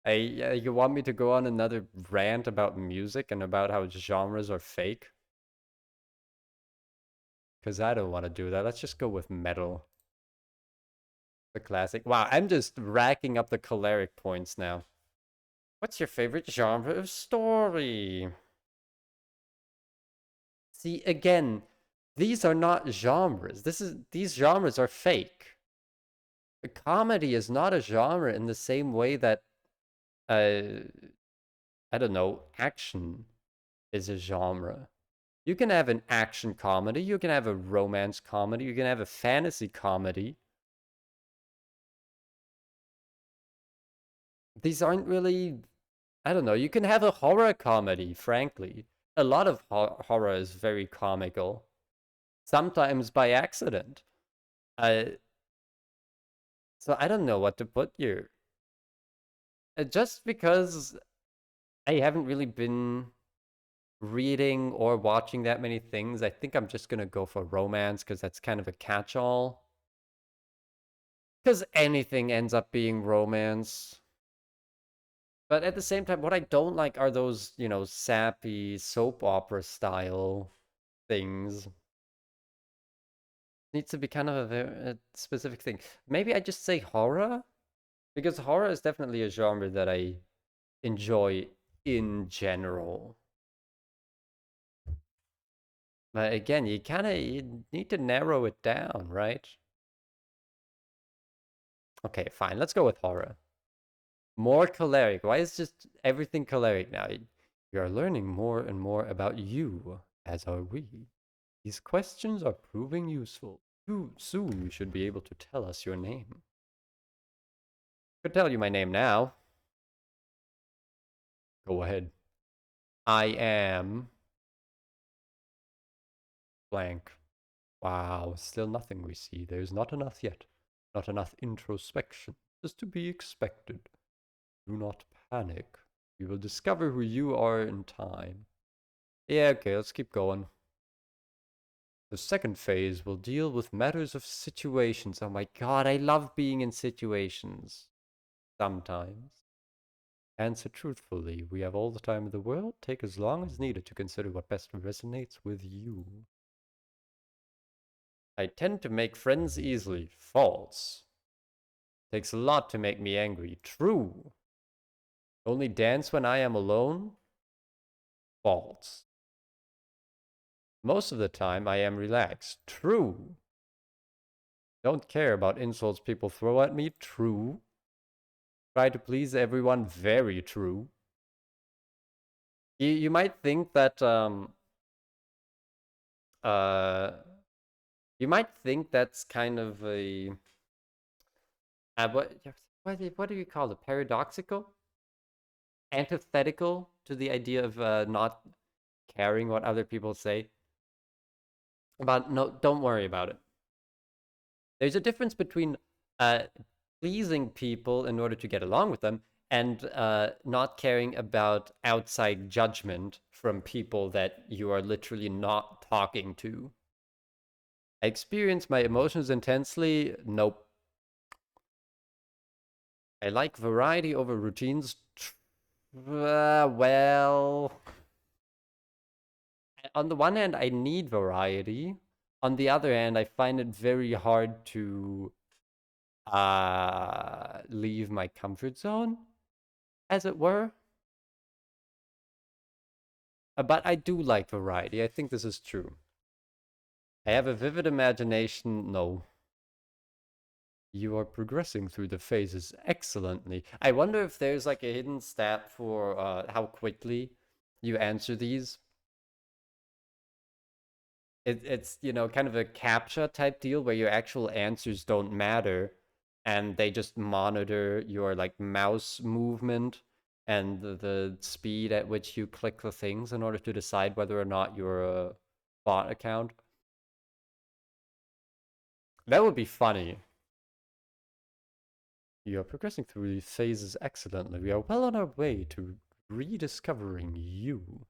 You want me to go on another rant about music and about how genres are fake? Because I don't want to do that. Let's just go with metal. The classic. Wow, I'm just racking up the choleric points now. What's your favorite genre of story? See, again, these are not genres. These genres are fake. A comedy is not a genre in the same way that uh I don't know, action is a genre. You can have an action comedy, you can have a romance comedy, you can have a fantasy comedy. These aren't really, I don't know, you can have a horror comedy, frankly. A lot of horror is very comical, sometimes by accident. So I don't know what to put here. Just because I haven't really been reading or watching that many things, I think I'm just gonna go for romance because that's kind of a catch-all. Because anything ends up being romance. But at the same time, what I don't like are those, sappy soap opera style things. Needs to be kind of a specific thing. Maybe I just say horror? Because horror is definitely a genre that I enjoy in general. But again, you need to narrow it down, right? Okay, fine. Let's go with horror. More choleric. Why is just everything choleric now? We are learning more and more about you, as are we. These questions are proving useful. Soon you should be able to tell us your name. I could tell you my name now. Go ahead. I am blank. Wow, still nothing we see. There's not enough yet. Not enough introspection. Is to be expected. Do not panic. We will discover who you are in time. Yeah, okay, let's keep going. The second phase will deal with matters of situations. Oh my god, I love being in situations. Sometimes. Answer truthfully. We have all the time in the world. Take as long as needed to consider what best resonates with you. I tend to make friends easily. False. Takes a lot to make me angry. True. Only dance when I am alone. False. Most of the time I am relaxed. True. Don't care about insults people throw at me. True. Try to please everyone. Very true. You might think that uh you might think that's kind of a what do you call it? Paradoxical? Antithetical to the idea of not caring what other people say. But no, don't worry about it. There's a difference between uh, pleasing people in order to get along with them and not caring about outside judgment from people that you are literally not talking to. I experience my emotions intensely. Nope. I like variety over routines. Well, on the one hand, I need variety. On the other hand, I find it very hard to leave my comfort zone, as it were. But I do like variety. I think this is true. I have a vivid imagination. No. You are progressing through the phases excellently. I wonder if there's like a hidden stat for how quickly you answer these. It's, kind of a CAPTCHA type deal where your actual answers don't matter and they just monitor your like mouse movement and the speed at which you click the things in order to decide whether or not you're a bot account. That would be funny. You are progressing through these phases excellently. We are well on our way to rediscovering you.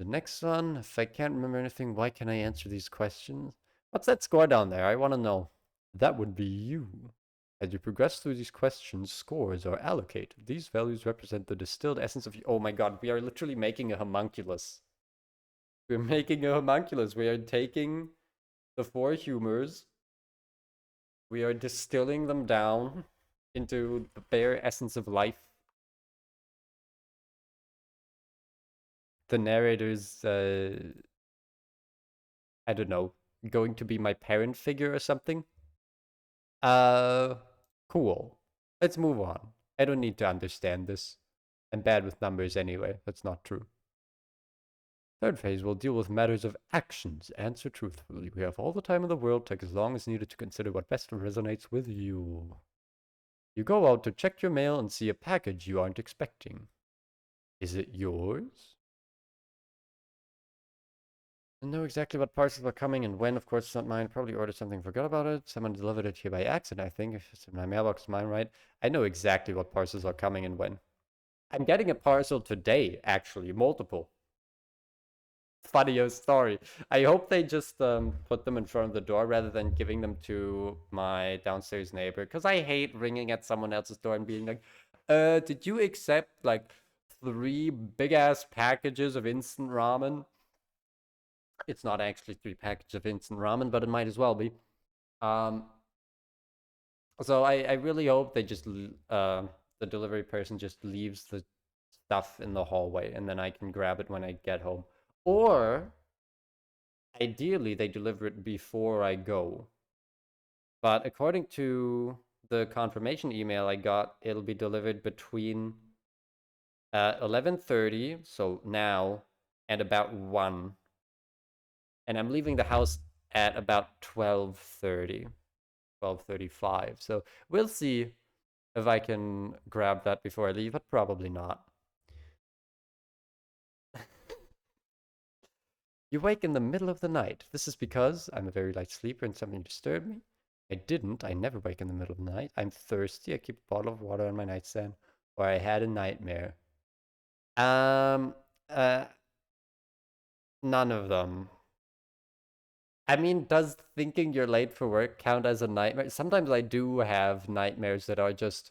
The next one, if I can't remember anything, why can I answer these questions? What's that score down there? I want to know. That would be you. As you progress through these questions, scores are allocated. These values represent the distilled essence of you. Oh my god, we are literally making a homunculus. We're making a homunculus. We are taking the four humors. We are distilling them down into the bare essence of life. The narrator's, I don't know, going to be my parent figure or something. Cool. Let's move on. I don't need to understand this. I'm bad with numbers anyway. That's not true. Third phase will deal with matters of actions. Answer truthfully. We have all the time in the world. Take as long as needed to consider what best resonates with you. You go out to check your mail and see a package you aren't expecting. Is it yours? I know exactly what parcels are coming and when. Of course, it's not mine. Probably ordered something, forgot about it. Someone delivered it here by accident, I think. If it's in my mailbox, it's mine, right? I know exactly what parcels are coming and when. I'm getting a parcel today, actually, multiple. Funniest story. I hope they just put them in front of the door rather than giving them to my downstairs neighbor. Because I hate ringing at someone else's door and being like, did you accept like 3 big ass packages of instant ramen? It's not actually 3 packages of instant ramen, but it might as well be. Um, so I really hope they just the delivery person just leaves the stuff in the hallway and then I can grab it when I get home. Or ideally they deliver it before I go. But according to the confirmation email I got, it'll be delivered between 11:30, so now, and about 1. And I'm leaving the house at about 12:30, 12:35. So we'll see if I can grab that before I leave, but probably not. You wake in the middle of the night. This is because I'm a very light sleeper and something disturbed me. I didn't. I never wake in the middle of the night. I'm thirsty. I keep a bottle of water on my nightstand. Or I had a nightmare. Um, uh, none of them. I mean, does thinking you're late for work count as a nightmare? Sometimes I do have nightmares that are just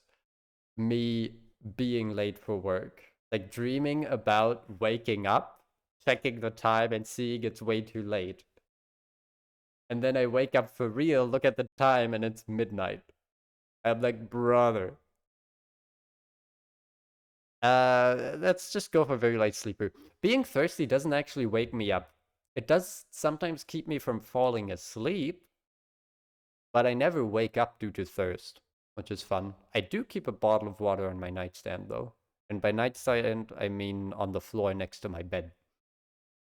me being late for work. Like dreaming about waking up, checking the time, and seeing it's way too late. And then I wake up for real, look at the time, and it's midnight. I'm like, brother. Let's just go for very light sleeper. Being thirsty doesn't actually wake me up. It does sometimes keep me from falling asleep, but I never wake up due to thirst, which is fun. I do keep a bottle of water on my nightstand, though. And by nightstand, I mean on the floor next to my bed.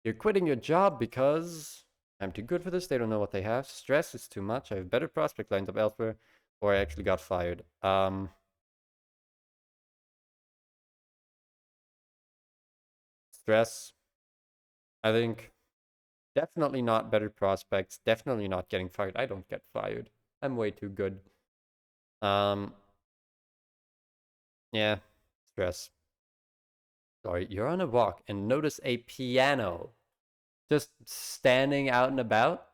You're quitting your job because I'm too good for this. They don't know what they have. Stress is too much. I have better prospect lines up elsewhere, or I actually got fired. Stress. I think definitely not better prospects. Definitely not getting fired. I don't get fired. I'm way too good. Um, yeah, stress. Sorry, you're on a walk and notice a piano just standing out and about?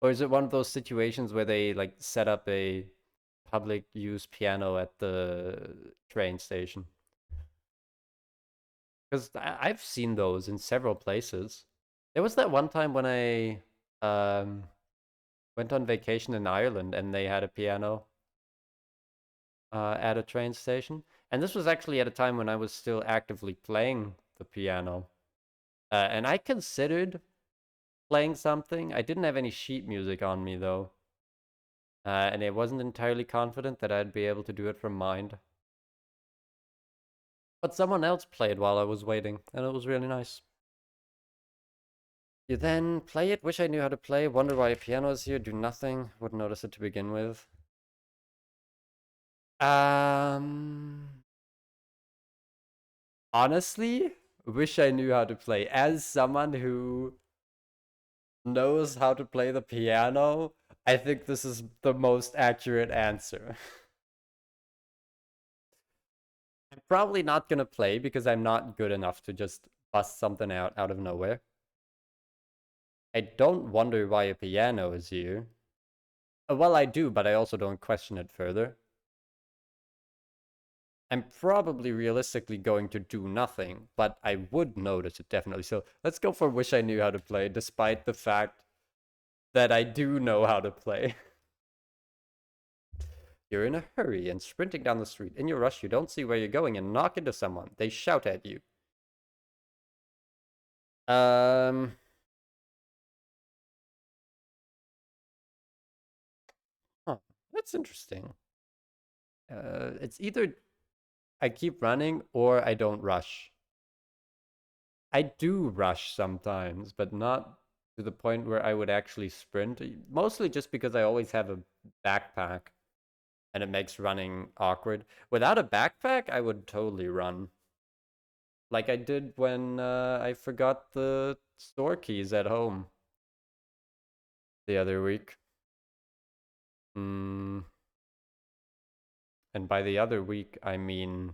Or is it one of those situations where they like set up a public use piano at the train station? Because I've seen those in several places. There was that one time when I um, went on vacation in Ireland and they had a piano at a train station. And this was actually at a time when I was still actively playing the piano. And I considered playing something. I didn't have any sheet music on me though. And I wasn't entirely confident that I'd be able to do it from mind. But someone else played while I was waiting, and it was really nice. You then play it, wish I knew how to play, wonder why a piano is here, do nothing, wouldn't notice it to begin with. Honestly, wish I knew how to play. As someone who knows how to play the piano, I think this is the most accurate answer. I'm probably not gonna play because I'm not good enough to just bust something out of nowhere. I don't wonder why a piano is here. Well, I do, but I also don't question it further. I'm probably realistically going to do nothing, but I would notice it definitely. So let's go for wish I knew how to play, despite the fact that I do know how to play. You're in a hurry and sprinting down the street. In your rush, you don't see where you're going and knock into someone. They shout at you. Um, huh, that's interesting. It's either I keep running or I don't rush. I do rush sometimes, but not to the point where I would actually sprint. Mostly just because I always have a backpack and it makes running awkward. Without a backpack, I would totally run. Like I did when I forgot the store keys at home. the other week. And by the other week, I mean,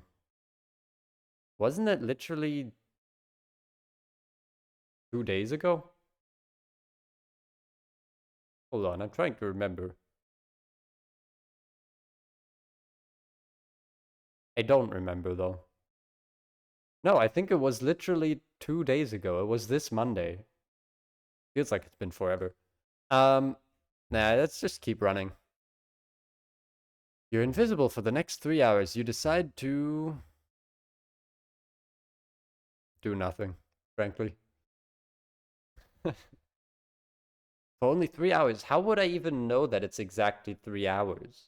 wasn't it literally 2 days ago? Hold on, I'm trying to remember. I don't remember though. No, I think it was literally 2 days ago. It was this Monday. Feels like it's been forever. Nah, let's just keep running. You're invisible for the next 3 hours. You decide to do nothing, frankly. For only 3 hours. How would I even know that it's exactly 3 hours?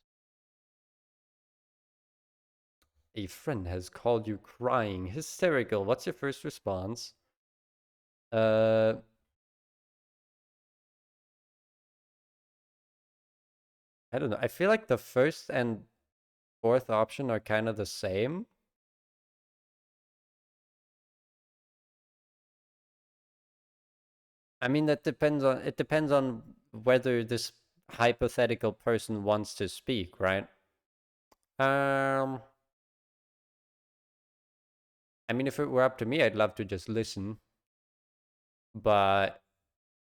A friend has called you crying, hysterical. What's your first response? I don't know. I feel like the first and fourth option are kind of the same. I mean, it depends on whether this hypothetical person wants to speak, right? I mean, if it were up to me, I'd love to just listen. But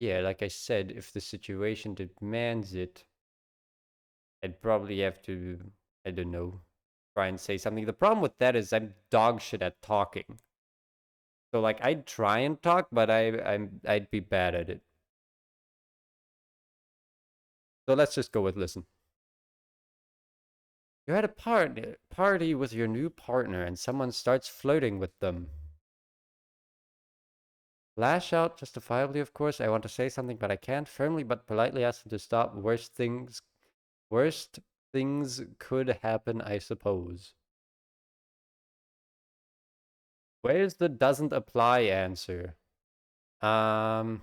yeah, like I said, if the situation demands it, I'd probably have to, I don't know, try and say something. The problem with that is I'm dog shit at talking. So like I'd try and talk, but I'd be bad at it. So let's just go with listen. You're at a party with your new partner and someone starts flirting with them. Lash out, justifiably of course. I want to say something, but I can't. Firmly but politely ask them to stop. Worst things could happen, I suppose. Where's the doesn't apply answer? Um,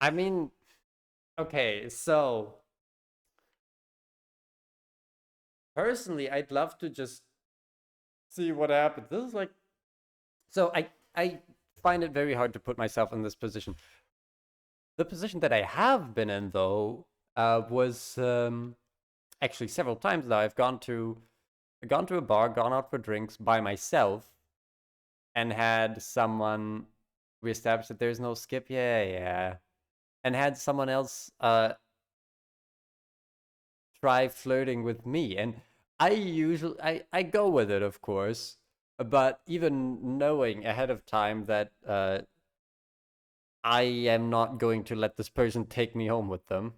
I mean, okay, so personally, I'd love to just see what happens. This is like, so I find it very hard to put myself in this position. The position that I have been in, though, was actually several times now. I've gone to a bar, gone out for drinks by myself, and had someone. We established that there's no skip. Yeah, yeah, and had someone else try flirting with me, and I go with it, of course, but even knowing ahead of time that I am not going to let this person take me home with them.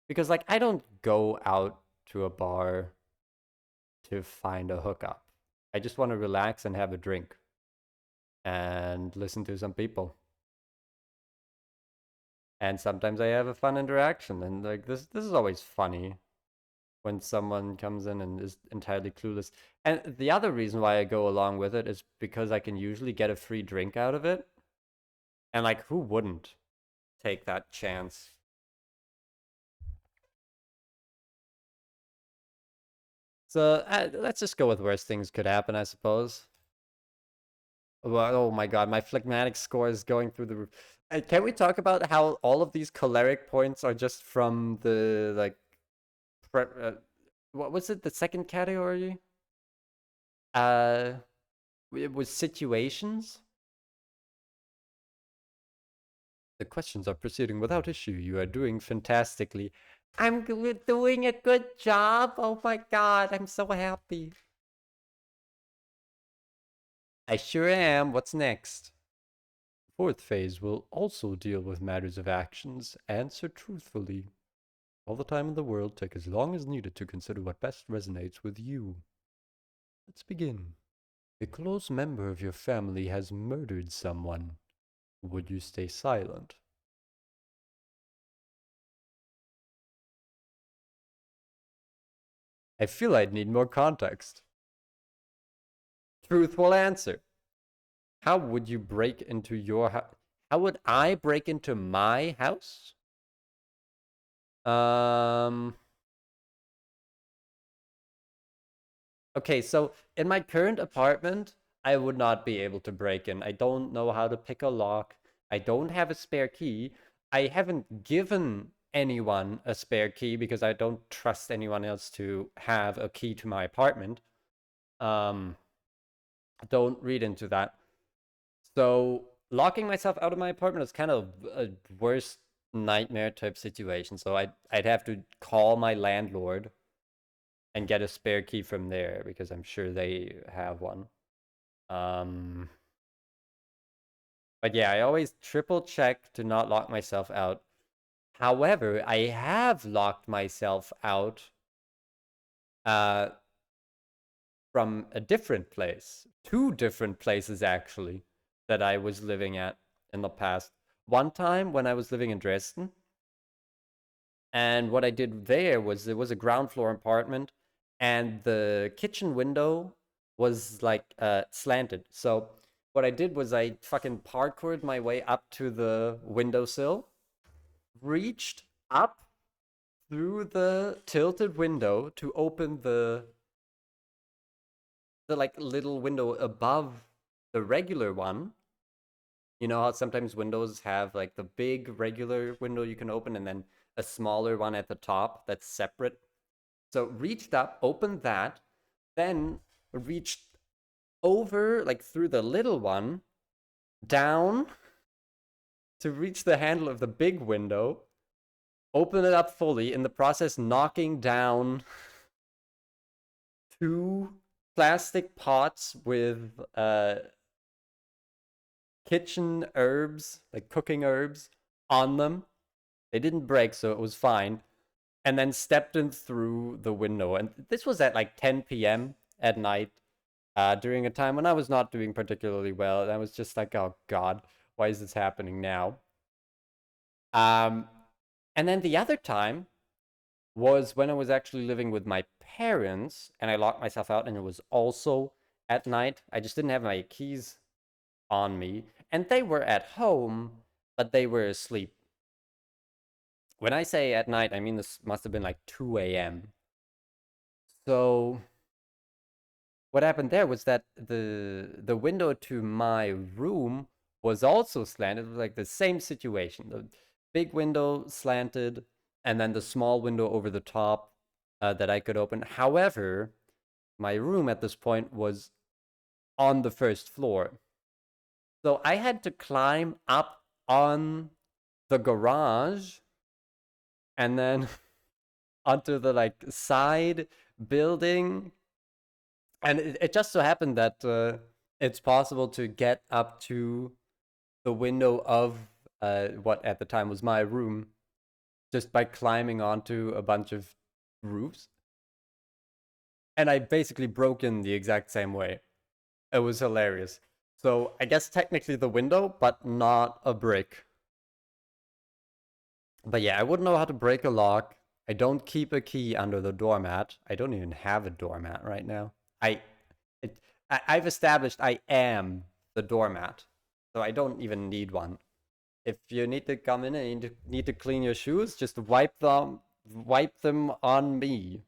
Because, like, I don't go out to a bar to find a hookup. I just want to relax and have a drink and listen to some people. And sometimes I have a fun interaction. And, like, this is always funny when someone comes in and is entirely clueless. And the other reason why I go along with it is because I can usually get a free drink out of it. And, like, who wouldn't take that chance? So let's just go with worst things could happen, I suppose. Well, oh my god, my phlegmatic score is going through the roof. Can we talk about how all of these choleric points are just from the, like, what was it, the second category? Uh, it was situations? The questions are proceeding without issue. You are doing fantastically. Doing a good job. Oh my god, I'm so happy. I sure am. What's next? Fourth phase will also deal with matters of actions. Answer truthfully. All the time in the world, take as long as needed to consider what best resonates with you. Let's begin. A close member of your family has murdered someone. Would you stay silent? I feel I'd need more context. Truthful answer. How would you break into your house? How would I break into my house? Um, Okay, so in my current apartment, I would not be able to break in. I don't know how to pick a lock. I don't have a spare key. I haven't given anyone a spare key because I don't trust anyone else to have a key to my apartment. Um, don't read into that. So locking myself out of my apartment is kind of a worst nightmare type situation. So I'd have to call my landlord and get a spare key from there because I'm sure they have one. Um, but yeah, I always triple check to not lock myself out. However, I have locked myself out uh, from a different place, two different places actually, that I was living at in the past. One time when I was living in Dresden, and what I did there was it was a ground floor apartment, and the kitchen window was like slanted. So what I did was I fucking parkoured my way up to the windowsill, reached up through the tilted window to open the like little window above the regular one. You know how sometimes windows have like the big regular window you can open and then a smaller one at the top that's separate. So reached up, opened that, then reached over like through the little one, down to reach the handle of the big window, open it up fully, in the process knocking down two plastic pots with kitchen herbs, like cooking herbs, on them. They didn't break, so it was fine. And then stepped in through the window. And this was at like 10 p.m. at night, during a time when I was not doing particularly well. And I was just like, oh God, why is this happening now? Um, and then the other time was when I was actually living with my parents and I locked myself out, and it was also at night. I just didn't have my keys on me, and they were at home, but they were asleep. When I say at night, I mean this must have been like 2 a.m. So what happened there was that the window to my room was also slanted. It was like the same situation. The big window slanted, and then the small window over the top that I could open. However, my room at this point was on the first floor. So I had to climb up on the garage and then onto the like side building. And it just so happened that it's possible to get up to the window of what at the time was my room just by climbing onto a bunch of roofs. And I basically broke in the exact same way. It was hilarious. So I guess technically the window, but not a brick. But yeah, I wouldn't know how to break a lock. I don't keep a key under the doormat. I don't even have a doormat right now. I, it, I've established I am the doormat, so I don't even need one. If you need to come in and you need to clean your shoes, just wipe them on me.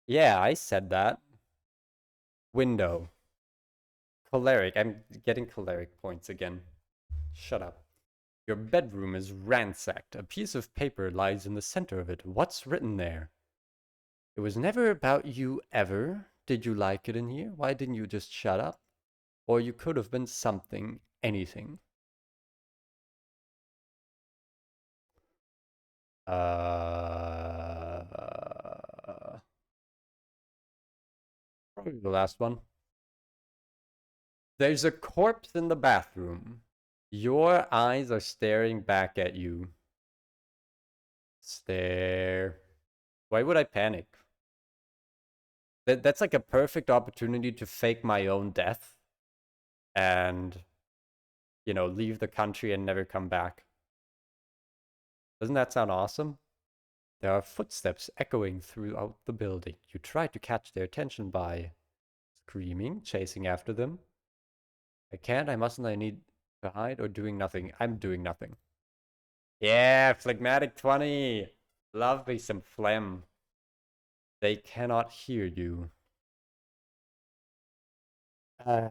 Yeah, I said that. Window. Choleric. I'm getting choleric points again. Shut up. Your bedroom is ransacked. A piece of paper lies in the center of it. What's written there? It was never about you ever. Did you like it in here? Why didn't you just shut up? Or you could have been something, anything. Probably the last one. There's a corpse in the bathroom. Your eyes are staring back at you. Stare. Why would I panic? That's like a perfect opportunity to fake my own death and, leave the country and never come back. Doesn't that sound awesome? There are footsteps echoing throughout the building. You try to catch their attention by screaming, chasing after them. I can't, I mustn't, I need to hide, or doing nothing. I'm doing nothing. Yeah, phlegmatic 20. Love me some phlegm. They cannot hear you. Uh,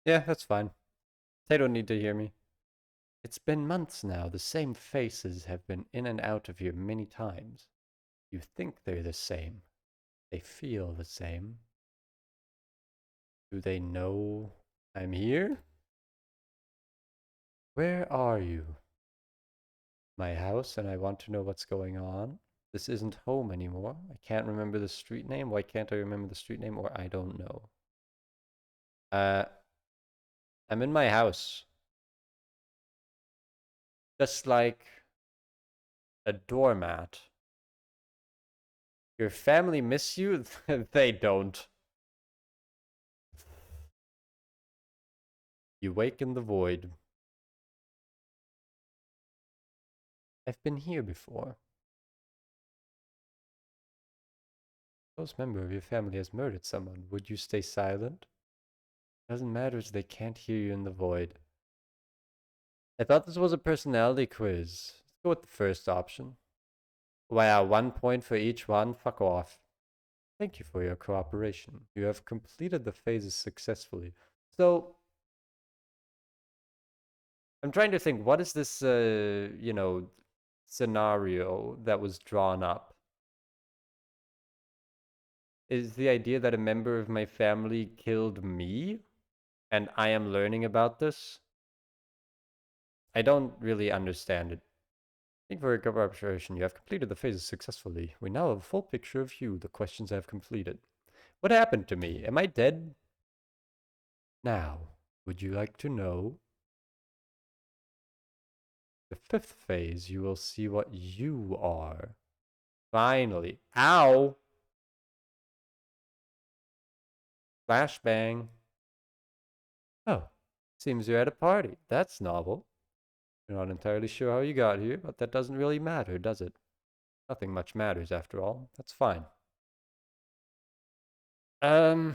yeah, that's fine. They don't need to hear me. It's been months now. The same faces have been in and out of here many times. You think they're the same. They feel the same. Do they know I'm here? Where are you? My house, and I want to know what's going on. This isn't home anymore. I can't remember the street name. Why can't I remember the street name? Or I don't know. Uh, I'm in my house. Just like a doormat. Your family miss you? They don't. You wake in the void. I've been here before. Close member of your family has murdered someone. Would you stay silent? Doesn't matter as they can't hear you in the void. I thought this was a personality quiz. Let's go with the first option. Wow, 1 point for each one? Fuck off. Thank you for your cooperation. You have completed the phases successfully. So, I'm trying to think, what is this, scenario that was drawn up? Is the idea that a member of my family killed me? And I am learning about this? I don't really understand it. Thank you for your cooperation. You have completed the phases successfully. We now have a full picture of you, the questions I have completed. What happened to me? Am I dead? Now, would you like to know? The fifth phase, you will see what you are. Finally. Ow! Flashbang. Oh, seems you're at a party. That's novel. You're not entirely sure how you got here, but that doesn't really matter, does it? Nothing much matters after all. That's fine. I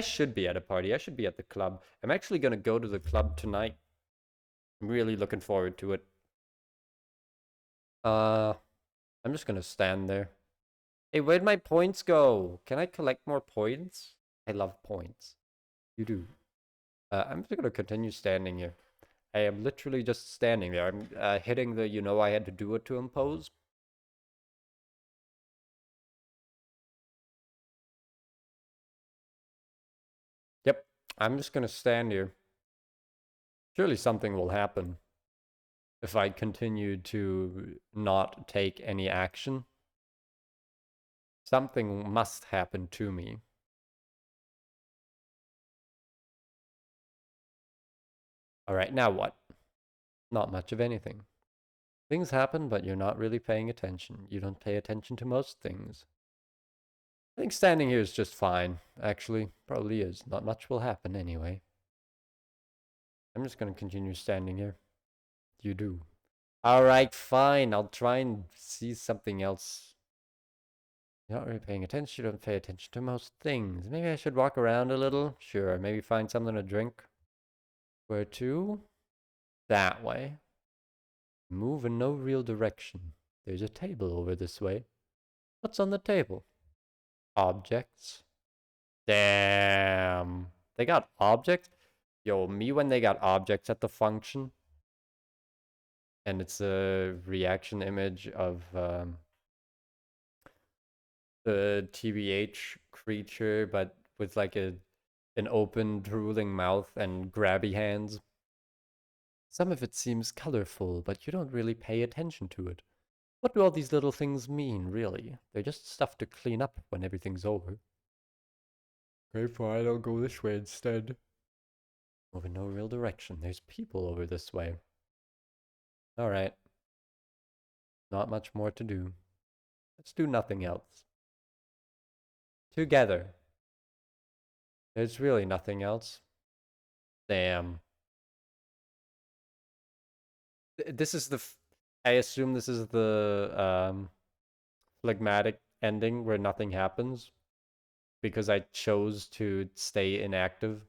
should be at a party. I should be at the club. I'm actually gonna go to the club tonight. I'm really looking forward to it. Uh, I'm just gonna stand there. Hey, where'd my points go? Can I collect more points? I love points. You do. I'm just gonna continue standing here. I am literally just standing there. I'm hitting the, I had to do it to impose. Yep, I'm just gonna stand here. Surely something will happen if I continue to not take any action. Something must happen to me. Alright, now what? Not much of anything. Things happen, but you're not really paying attention. You don't pay attention to most things. I think standing here is just fine, actually. Probably is. Not much will happen anyway. I'm just gonna continue standing here. You do. Alright, fine. I'll try and see something else. You're not really paying attention. You don't pay attention to most things. Maybe I should walk around a little. Sure, maybe find something to drink. Where to? That way. Move in no real direction. There's a table over this way. What's on the table? Objects. Damn. They got objects? Yo, me when they got objects at the function. And it's a reaction image of the TBH creature, but with like an open, drooling mouth and grabby hands. Some of it seems colorful, but you don't really pay attention to it. What do all these little things mean, really? They're just stuff to clean up when everything's over. Okay, fine, I'll go this way instead. Move in no real direction. There's people over this way. Alright. Not much more to do. Let's do nothing else. Together. There's really nothing else. Damn. This is the... I assume this is the phlegmatic ending where nothing happens. Because I chose to stay inactive.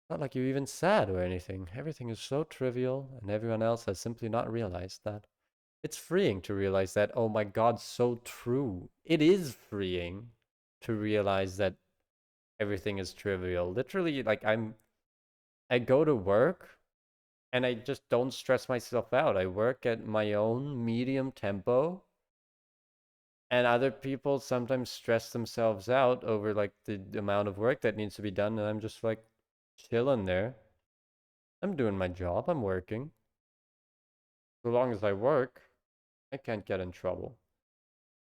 Not like you're even sad or anything. Everything is so trivial, and everyone else has simply not realized that. It's freeing to realize that, oh my god, so true. It is freeing to realize that everything is trivial. Literally, like, I go to work and I just don't stress myself out. I work at my own medium tempo, and other people sometimes stress themselves out over like the amount of work that needs to be done, and I'm just like chilling there. I'm doing my job, I'm working. So long as I work, I can't get in trouble.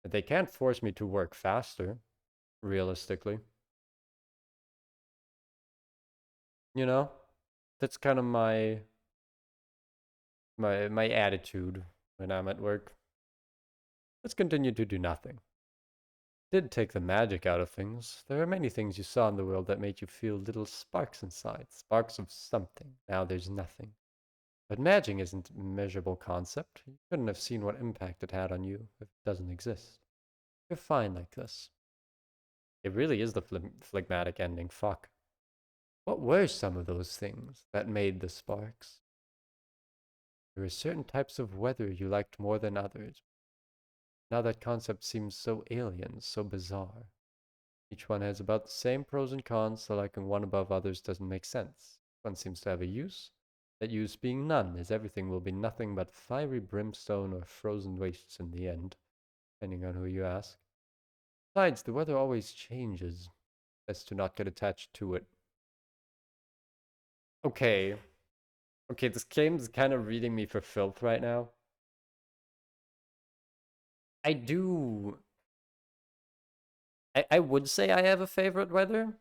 They can't force me to work faster, realistically. You know? That's kind of my attitude when I'm at work. Let's continue to do nothing. Did take the magic out of things. There are many things you saw in the world that made you feel little sparks inside, sparks of something. Now there's nothing. But magic isn't a measurable concept. You couldn't have seen what impact it had on you if it doesn't exist. You're fine like this. It really is the phlegmatic ending. Fuck. What were some of those things that made the sparks? There were certain types of weather you liked more than others. Now that concept seems so alien, so bizarre. Each one has about the same pros and cons, so liking one above others doesn't make sense. One seems to have a use, that use being none, as everything will be nothing but fiery brimstone or frozen wastes in the end, depending on who you ask. Besides, the weather always changes. Best to not get attached to it. Okay. Okay, this game's kind of reading me for filth right now. I do. I would say I have a favorite weather,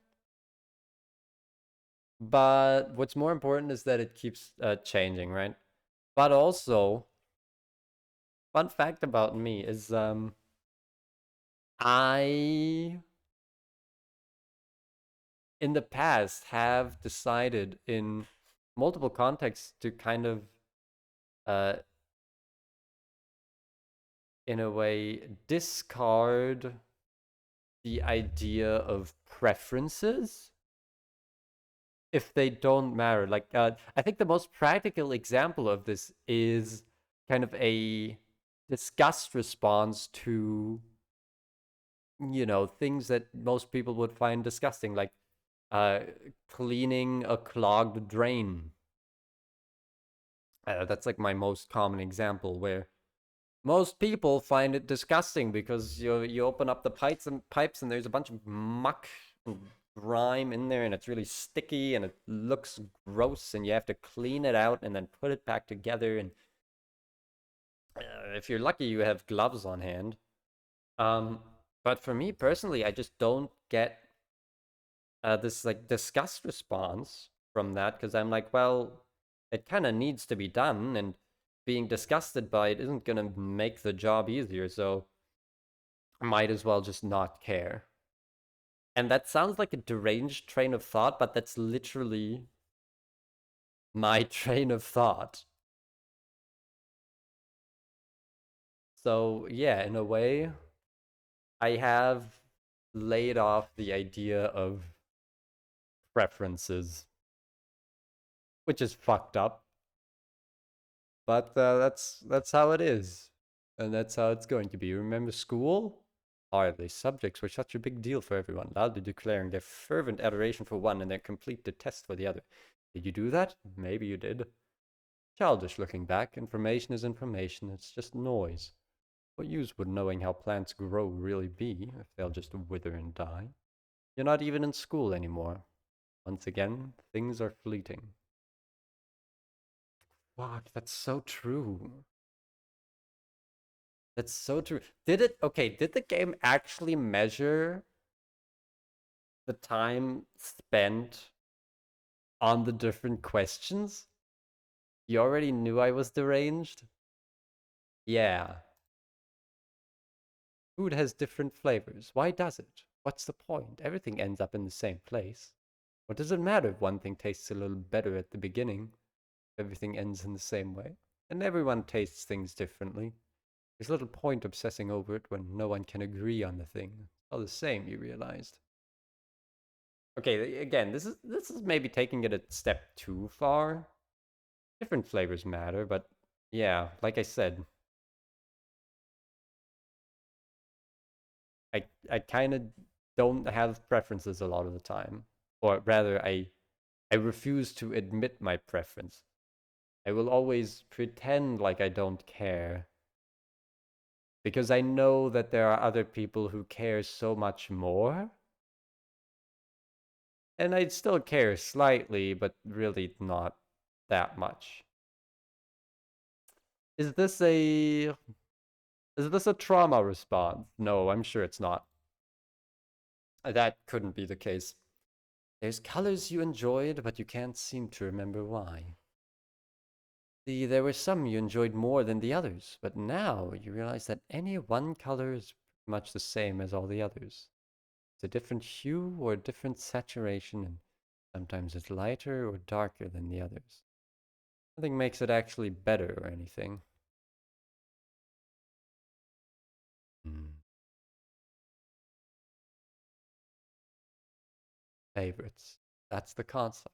but what's more important is that it keeps changing, right? But also, fun fact about me is I in the past have decided in multiple contexts to kind of uh in a way discard the idea of preferences if they don't matter. Like, I think the most practical example of this is kind of a disgust response to, you know, things that most people would find disgusting, like uh, cleaning a clogged drain. That's like my most common example where most people find it disgusting because you open up the pipes and there's a bunch of muck and grime in there and it's really sticky and it looks gross and you have to clean it out and then put it back together and if you're lucky you have gloves on hand. Um, but for me personally, I just don't get this like disgust response from that because I'm like, well, it kind of needs to be done and being disgusted by it isn't gonna make the job easier, so I might as well just not care. And that sounds like a deranged train of thought, but that's literally my train of thought. So, yeah, in a way, I have laid off the idea of preferences, which is fucked up, but that's how it is. And that's how it's going to be. Remember school? Hardly. Subjects were such a big deal for everyone, loudly declaring their fervent adoration for one and their complete detest for the other. Did you do that? Maybe you did. Childish looking back. Information is information. It's just noise. What use would knowing how plants grow really be if they'll just wither and die? You're not even in school anymore. Once again, things are fleeting. Fuck, that's so true. That's so true. Did the game actually measure the time spent on the different questions? You already knew I was deranged? Yeah. Food has different flavors. Why does it? What's the point? Everything ends up in the same place. What does it matter if one thing tastes a little better at the beginning? Everything ends in the same way. And everyone tastes things differently. There's little point obsessing over it when no one can agree on the thing. It's all the same, you realized. Okay, again, this is maybe taking it a step too far. Different flavors matter, but yeah, like I said, I kind of don't have preferences a lot of the time, or rather, I refuse to admit my preference. I will always pretend like I don't care because I know that there are other people who care so much more. And I still care slightly, but really not that much. Is this a is this a trauma response? No, I'm sure it's not. That couldn't be the case. There's colors you enjoyed, but you can't seem to remember why. There were some you enjoyed more than the others, but now you realize that any one color is much the same as all the others. It's a different hue or a different saturation, and sometimes it's lighter or darker than the others. Nothing makes it actually better or anything. Hmm. Favorites. That's the concept.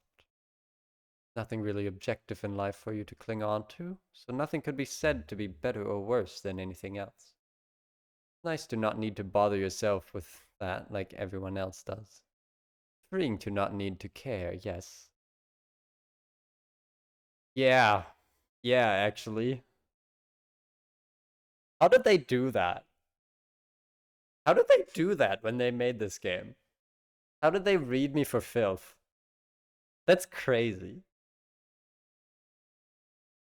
Nothing really objective in life for you to cling on to, so nothing could be said to be better or worse than anything else. Nice to not need to bother yourself with that like everyone else does. Freeing to not need to care, yes. Yeah. Yeah, actually. How did they do that? How did they do that when they made this game? How did they read me for filth? That's crazy.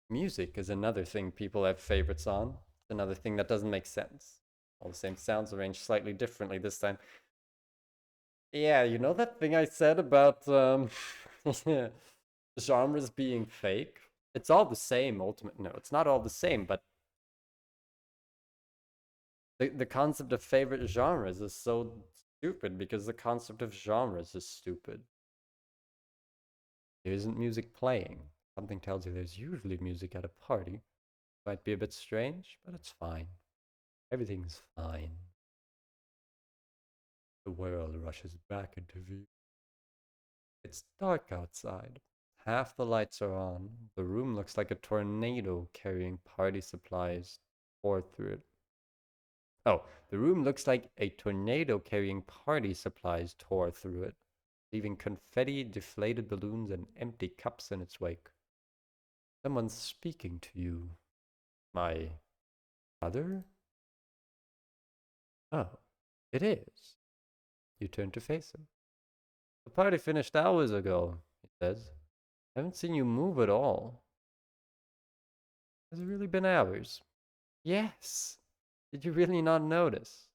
Music is another thing people have favorites on. It's another thing that doesn't make sense. All the same sounds arranged slightly differently this time. Yeah, you know that thing I said about genres being fake? It's all the same, ultimate. No, it's not all the same, but the concept of favorite genres is so stupid because the concept of genres is stupid. There isn't music playing. Something tells you there's usually music at a party. Might be a bit strange, but it's fine. Everything's fine. The world rushes back into view. It's dark outside. Half the lights are on. The room looks like a tornado carrying party supplies tore through it. Oh, the room looks like a tornado carrying party supplies tore through it, leaving confetti, deflated balloons, and empty cups in its wake. Someone's speaking to you. My mother? Oh, it is. You turn to face him. The party finished hours ago, he says. I haven't seen you move at all. Has it really been hours? Yes. Did you really not notice?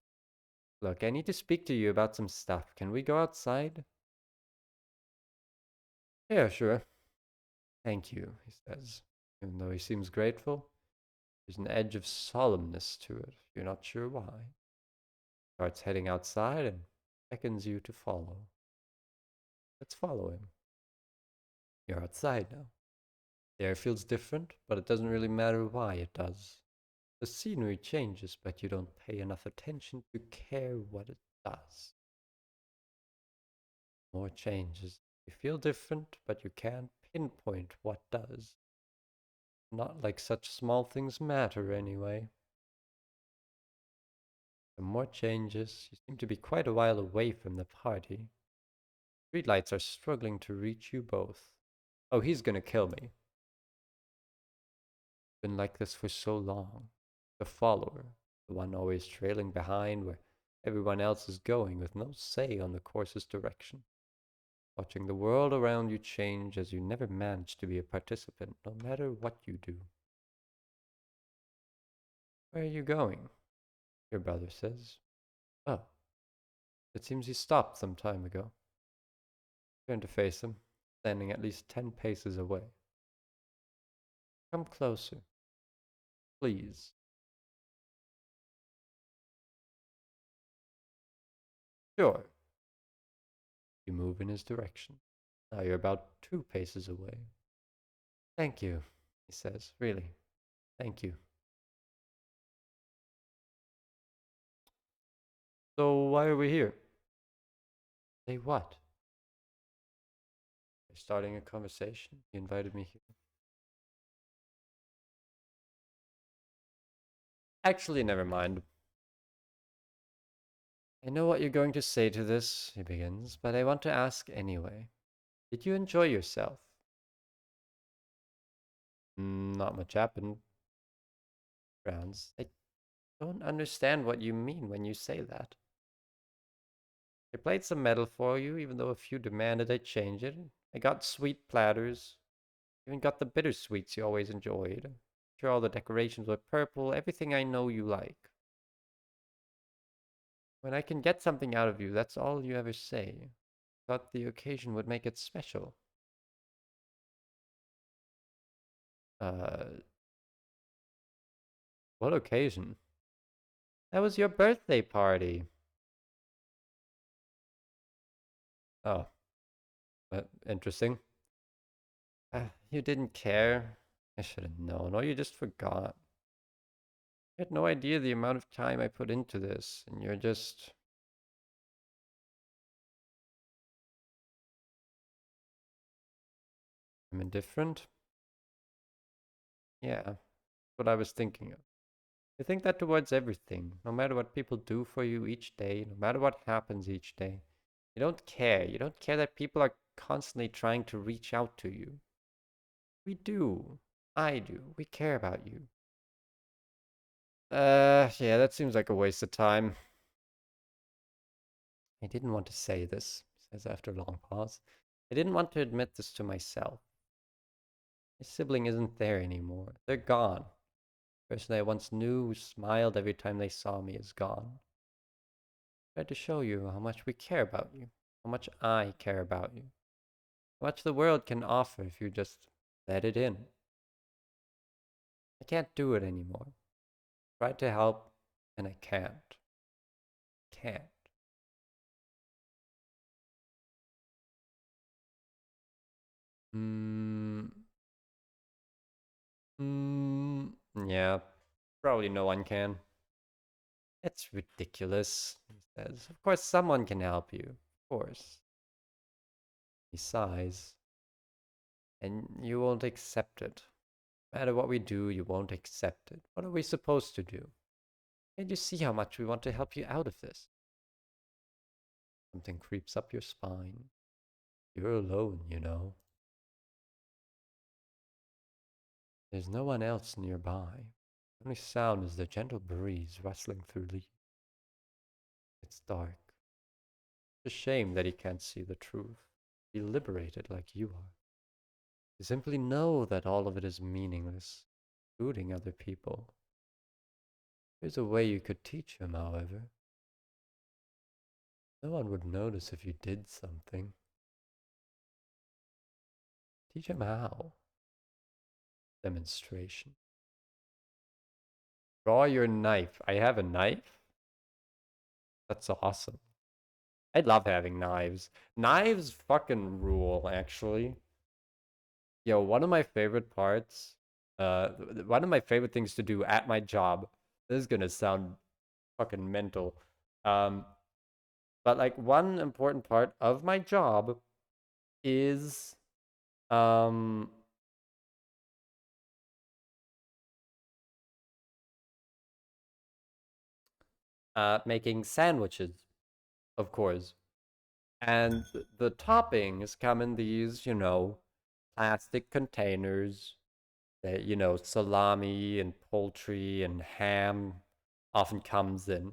Look, I need to speak to you about some stuff. Can we go outside? Yeah, sure. Thank you, he says. Even though he seems grateful, there's an edge of solemnness to it. You're not sure why. Starts heading outside and beckons you to follow. Let's follow him. You're outside now. The air feels different, but it doesn't really matter why it does. The scenery changes, but you don't pay enough attention to care what it does. More changes. You feel different, but you can't pinpoint what does. Not like such small things matter anyway. The more changes, you seem to be quite a while away from the party. Streetlights are struggling to reach you both. Oh, he's gonna kill me. Been like this for so long. The follower, the one always trailing behind where everyone else is going with no say on the course's direction. Watching the world around you change as you never manage to be a participant, no matter what you do. Where are you going? Your brother says. Oh, it seems he stopped some time ago. Turn to face him, standing at least 10 paces away. Come closer, please. Sure. You move in his direction. Now you're about 2 paces away. Thank you, he says. Really, thank you. So why are we here? Say what? You're starting a conversation. You invited me here. Actually, never mind. I know what you're going to say to this, he begins, but I want to ask anyway. Did you enjoy yourself? Not much happened. Frowns. I don't understand what you mean when you say that. I played some metal for you, even though a few demanded I change it. I got sweet platters. Even got the bittersweets you always enjoyed. Sure, all the decorations were purple, everything I know you like. When I can get something out of you, that's all you ever say. Thought the occasion would make it special. Uh, what occasion? That was your birthday party. Oh, interesting. You didn't care. I should have known, or you just forgot. You had no idea the amount of time I put into this, and you're just... I'm indifferent? Yeah, what I was thinking of. You think that towards everything, no matter what people do for you each day, no matter what happens each day. You don't care. You don't care that people are constantly trying to reach out to you. We do. I do. We care about you. Yeah, that seems like a waste of time. I didn't want to say this, he says after a long pause. I didn't want to admit this to myself. My sibling isn't there anymore. They're gone. The person I once knew who smiled every time they saw me is gone. I tried to show you how much we care about you, how much I care about you, how much the world can offer if you just let it in. I can't do it anymore. Tried to help, and I can't. Can't. Hmm. Hmm. Yeah. Probably no one can. It's ridiculous, he says. Of course someone can help you. Of course. He sighs. And you won't accept it. No matter what we do, you won't accept it. What are we supposed to do? Can't you see how much we want to help you out of this? Something creeps up your spine. You're alone, you know. There's no one else nearby. The only sound is the gentle breeze rustling through leaves. It's dark. It's a shame that he can't see the truth. Be liberated like you are. You simply know that all of it is meaningless, including other people. There's a way you could teach him, however. No one would notice if you did something. Teach him how. Demonstration. Draw your knife. I have a knife? That's awesome. I love having knives. Knives fucking rule, actually. Yo, one of my favorite parts, one of my favorite things to do at my job, this is gonna sound fucking mental. Um, but like one important part of my job is um making sandwiches, of course. And the toppings come in these, plastic containers that, salami and poultry and ham often comes in.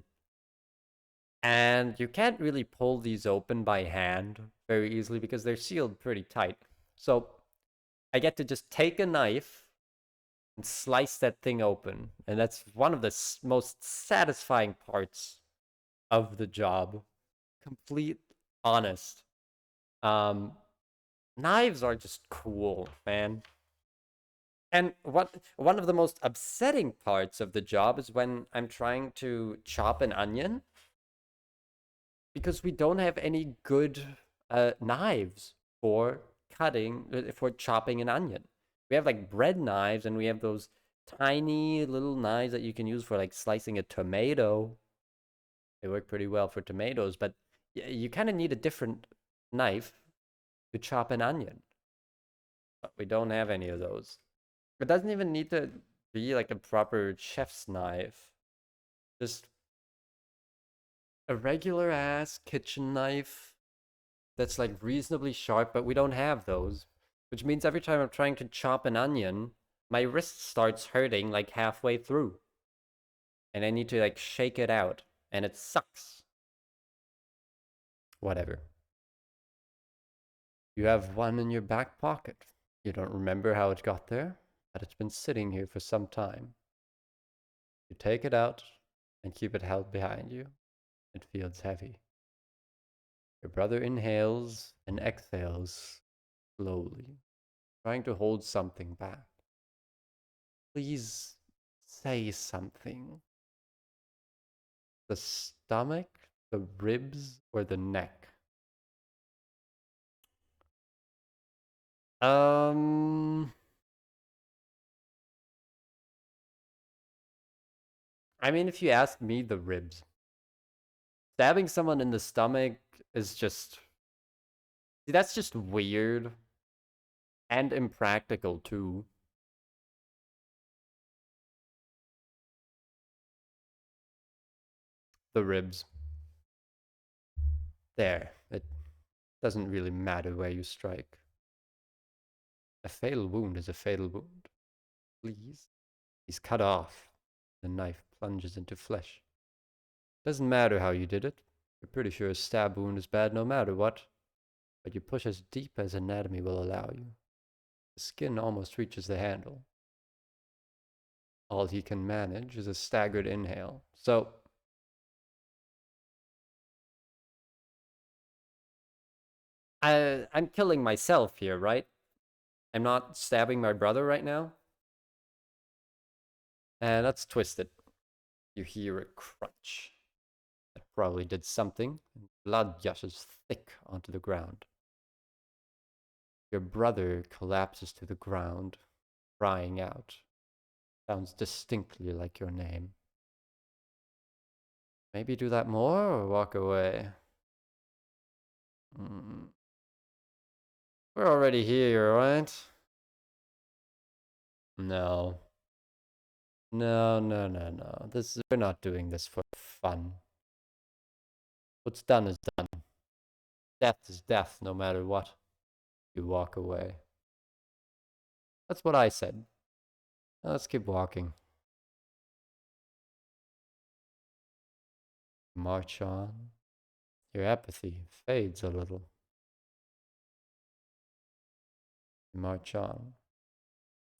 And you can't really pull these open by hand very easily because they're sealed pretty tight. So I get to just take a knife and slice that thing open. And that's one of the most satisfying parts of the job. Complete honest. Um, Knives are just cool, man. And one of the most upsetting parts of the job is when I'm trying to chop an onion because we don't have any good knives for for chopping an onion. We have like bread knives and we have those tiny little knives that you can use for like slicing a tomato. They work pretty well for tomatoes, but you kind of need a different knife to chop an onion. But we don't have any of those. It doesn't even need to be like a proper chef's knife. Just a regular ass kitchen knife that's like reasonably sharp, but we don't have those. Which means every time I'm trying to chop an onion, my wrist starts hurting like halfway through. And I need to like shake it out. And it sucks. Whatever. You have one in your back pocket. You don't remember how it got there, but it's been sitting here for some time. You take it out and keep it held behind you. It feels heavy. Your brother inhales and exhales slowly, trying to hold something back. Please say something. The stomach, the ribs, or the neck? I mean, if you ask me, the ribs. Stabbing someone in the stomach is just... See, that's just weird. And impractical, too. The ribs. There. It doesn't really matter where you strike. A fatal wound is a fatal wound. Please. He's cut off. The knife plunges into flesh. Doesn't matter how you did it. You're pretty sure a stab wound is bad no matter what. But you push as deep as anatomy will allow you. The skin almost reaches the handle. All he can manage is a staggered inhale. So, I'm killing myself here, right? I'm not stabbing my brother right now. And that's twisted. You hear a crunch. That probably did something, and blood gushes thick onto the ground. Your brother collapses to the ground, crying out. Sounds distinctly like your name. Maybe do that more or walk away. We're already here, right? No. No. We're not doing this for fun. What's done is done. Death is death, no matter what. You walk away. That's what I said. Now let's keep walking. March on. Your apathy fades a little. March on.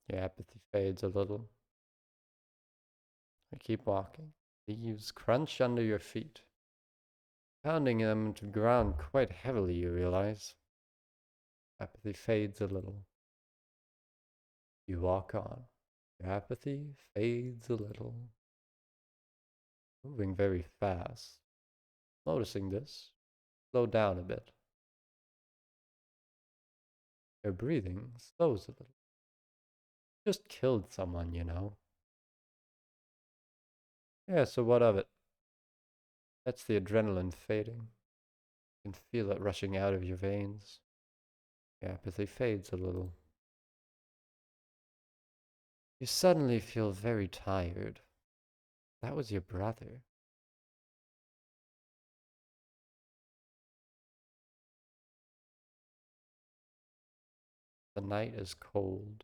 Your apathy fades a little. You keep walking. Leaves crunch under your feet. Pounding them into the ground quite heavily, you realize. Apathy fades a little. You walk on. Your apathy fades a little. Moving very fast. Noticing this, slow down a bit. Your breathing slows a little. Just killed someone, you know. Yeah, so what of it? That's the adrenaline fading. You can feel it rushing out of your veins. Your apathy fades a little. You suddenly feel very tired. That was your brother. The night is cold.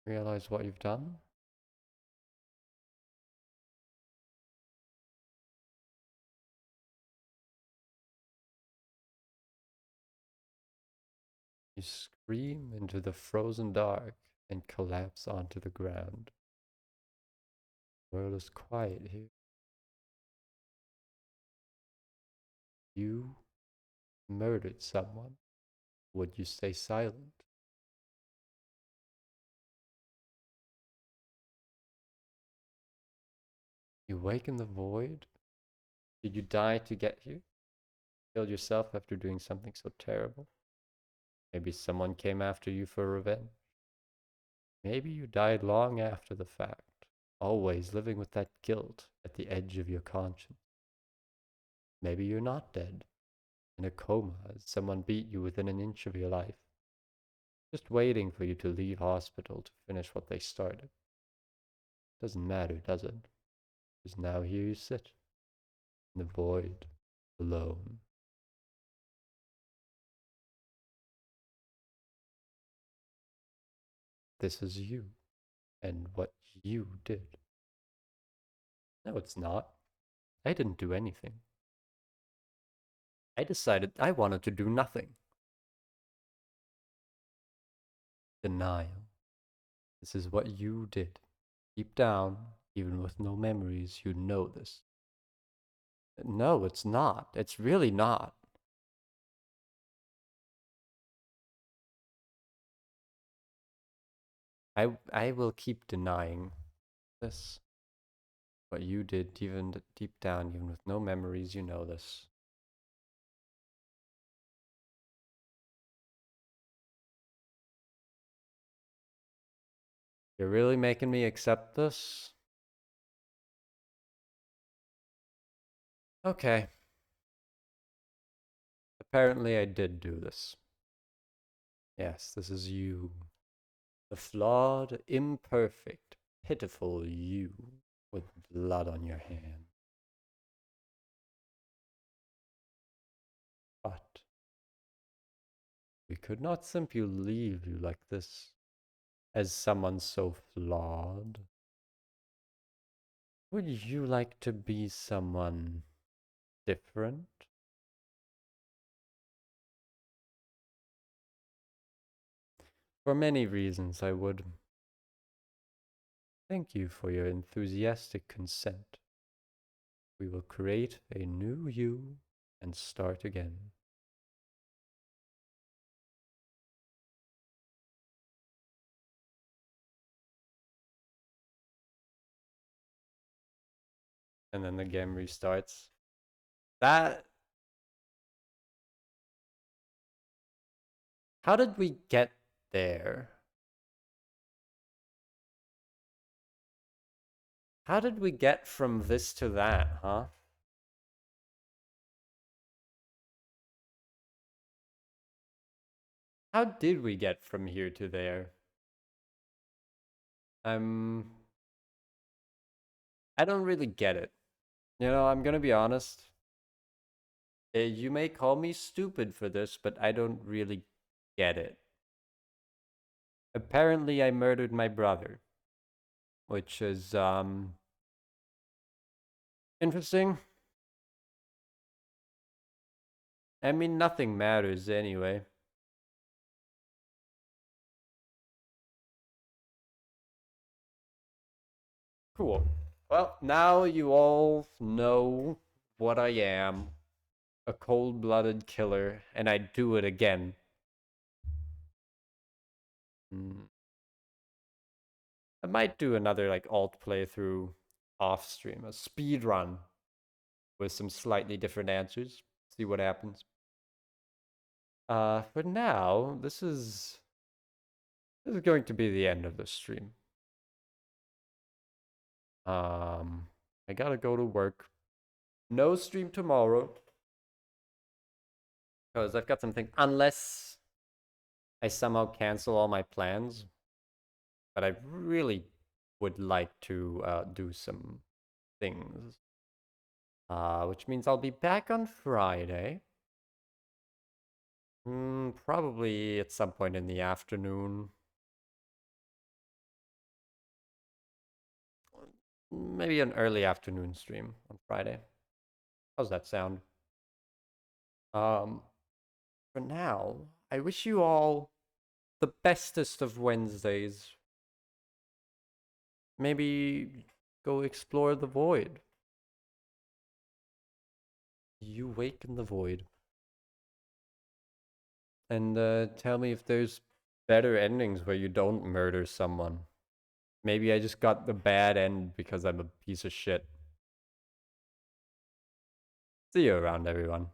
Realize what you've done? You scream into the frozen dark and collapse onto the ground. The world is quiet here. You murdered someone. Would you stay silent? You wake in the void? Did you die to get here? Killed yourself after doing something so terrible? Maybe someone came after you for revenge? Maybe you died long after the fact, always living with that guilt at the edge of your conscience. Maybe you're not dead. in a coma as someone beat you within an inch of your life, just waiting for you to leave hospital to finish what they started. Doesn't matter, does it? Because now here you sit, in the void, alone. This is you, and what you did. No, it's not. I didn't do anything. I decided I wanted to do nothing. Denial. This is what you did. Deep down, even with no memories, you know this. No, it's not. It's really not. I will keep denying this. What you did, even deep down, even with no memories, you know this. You're really making me accept this? Okay. Apparently I did do this. Yes, this is you. The flawed, imperfect, pitiful you with blood on your hand. But we could not simply leave you like this, as someone so flawed. Would you like to be someone different? For many reasons, I would. Thank you for your enthusiastic consent. We will create a new you and start again. And then the game restarts. That... How did we get there? How did we get from this to that, huh? How did we get from here to there? I don't really get it. You know, I'm gonna be honest. You may call me stupid for this, but I don't really get it. Apparently, I murdered my brother, which is, interesting. I mean, nothing matters anyway. Cool. Well, now you all know what I am. A cold-blooded killer, and I do it again. I might do another like alt playthrough off stream, a speed run with some slightly different answers. See what happens. For now, this is going to be the end of the stream. I gotta go to work. No stream tomorrow because I've got something. Unless I somehow cancel all my plans, but I really would like to do some things. Which means I'll be back on Friday. Probably at some point in the afternoon. Maybe an early afternoon stream on Friday. How's that sound? For now, I wish you all the bestest of Wednesdays. Maybe go explore the void. You wake in the void. And tell me if there's better endings where you don't murder someone. Maybe I just got the bad end because I'm a piece of shit. See you around, everyone.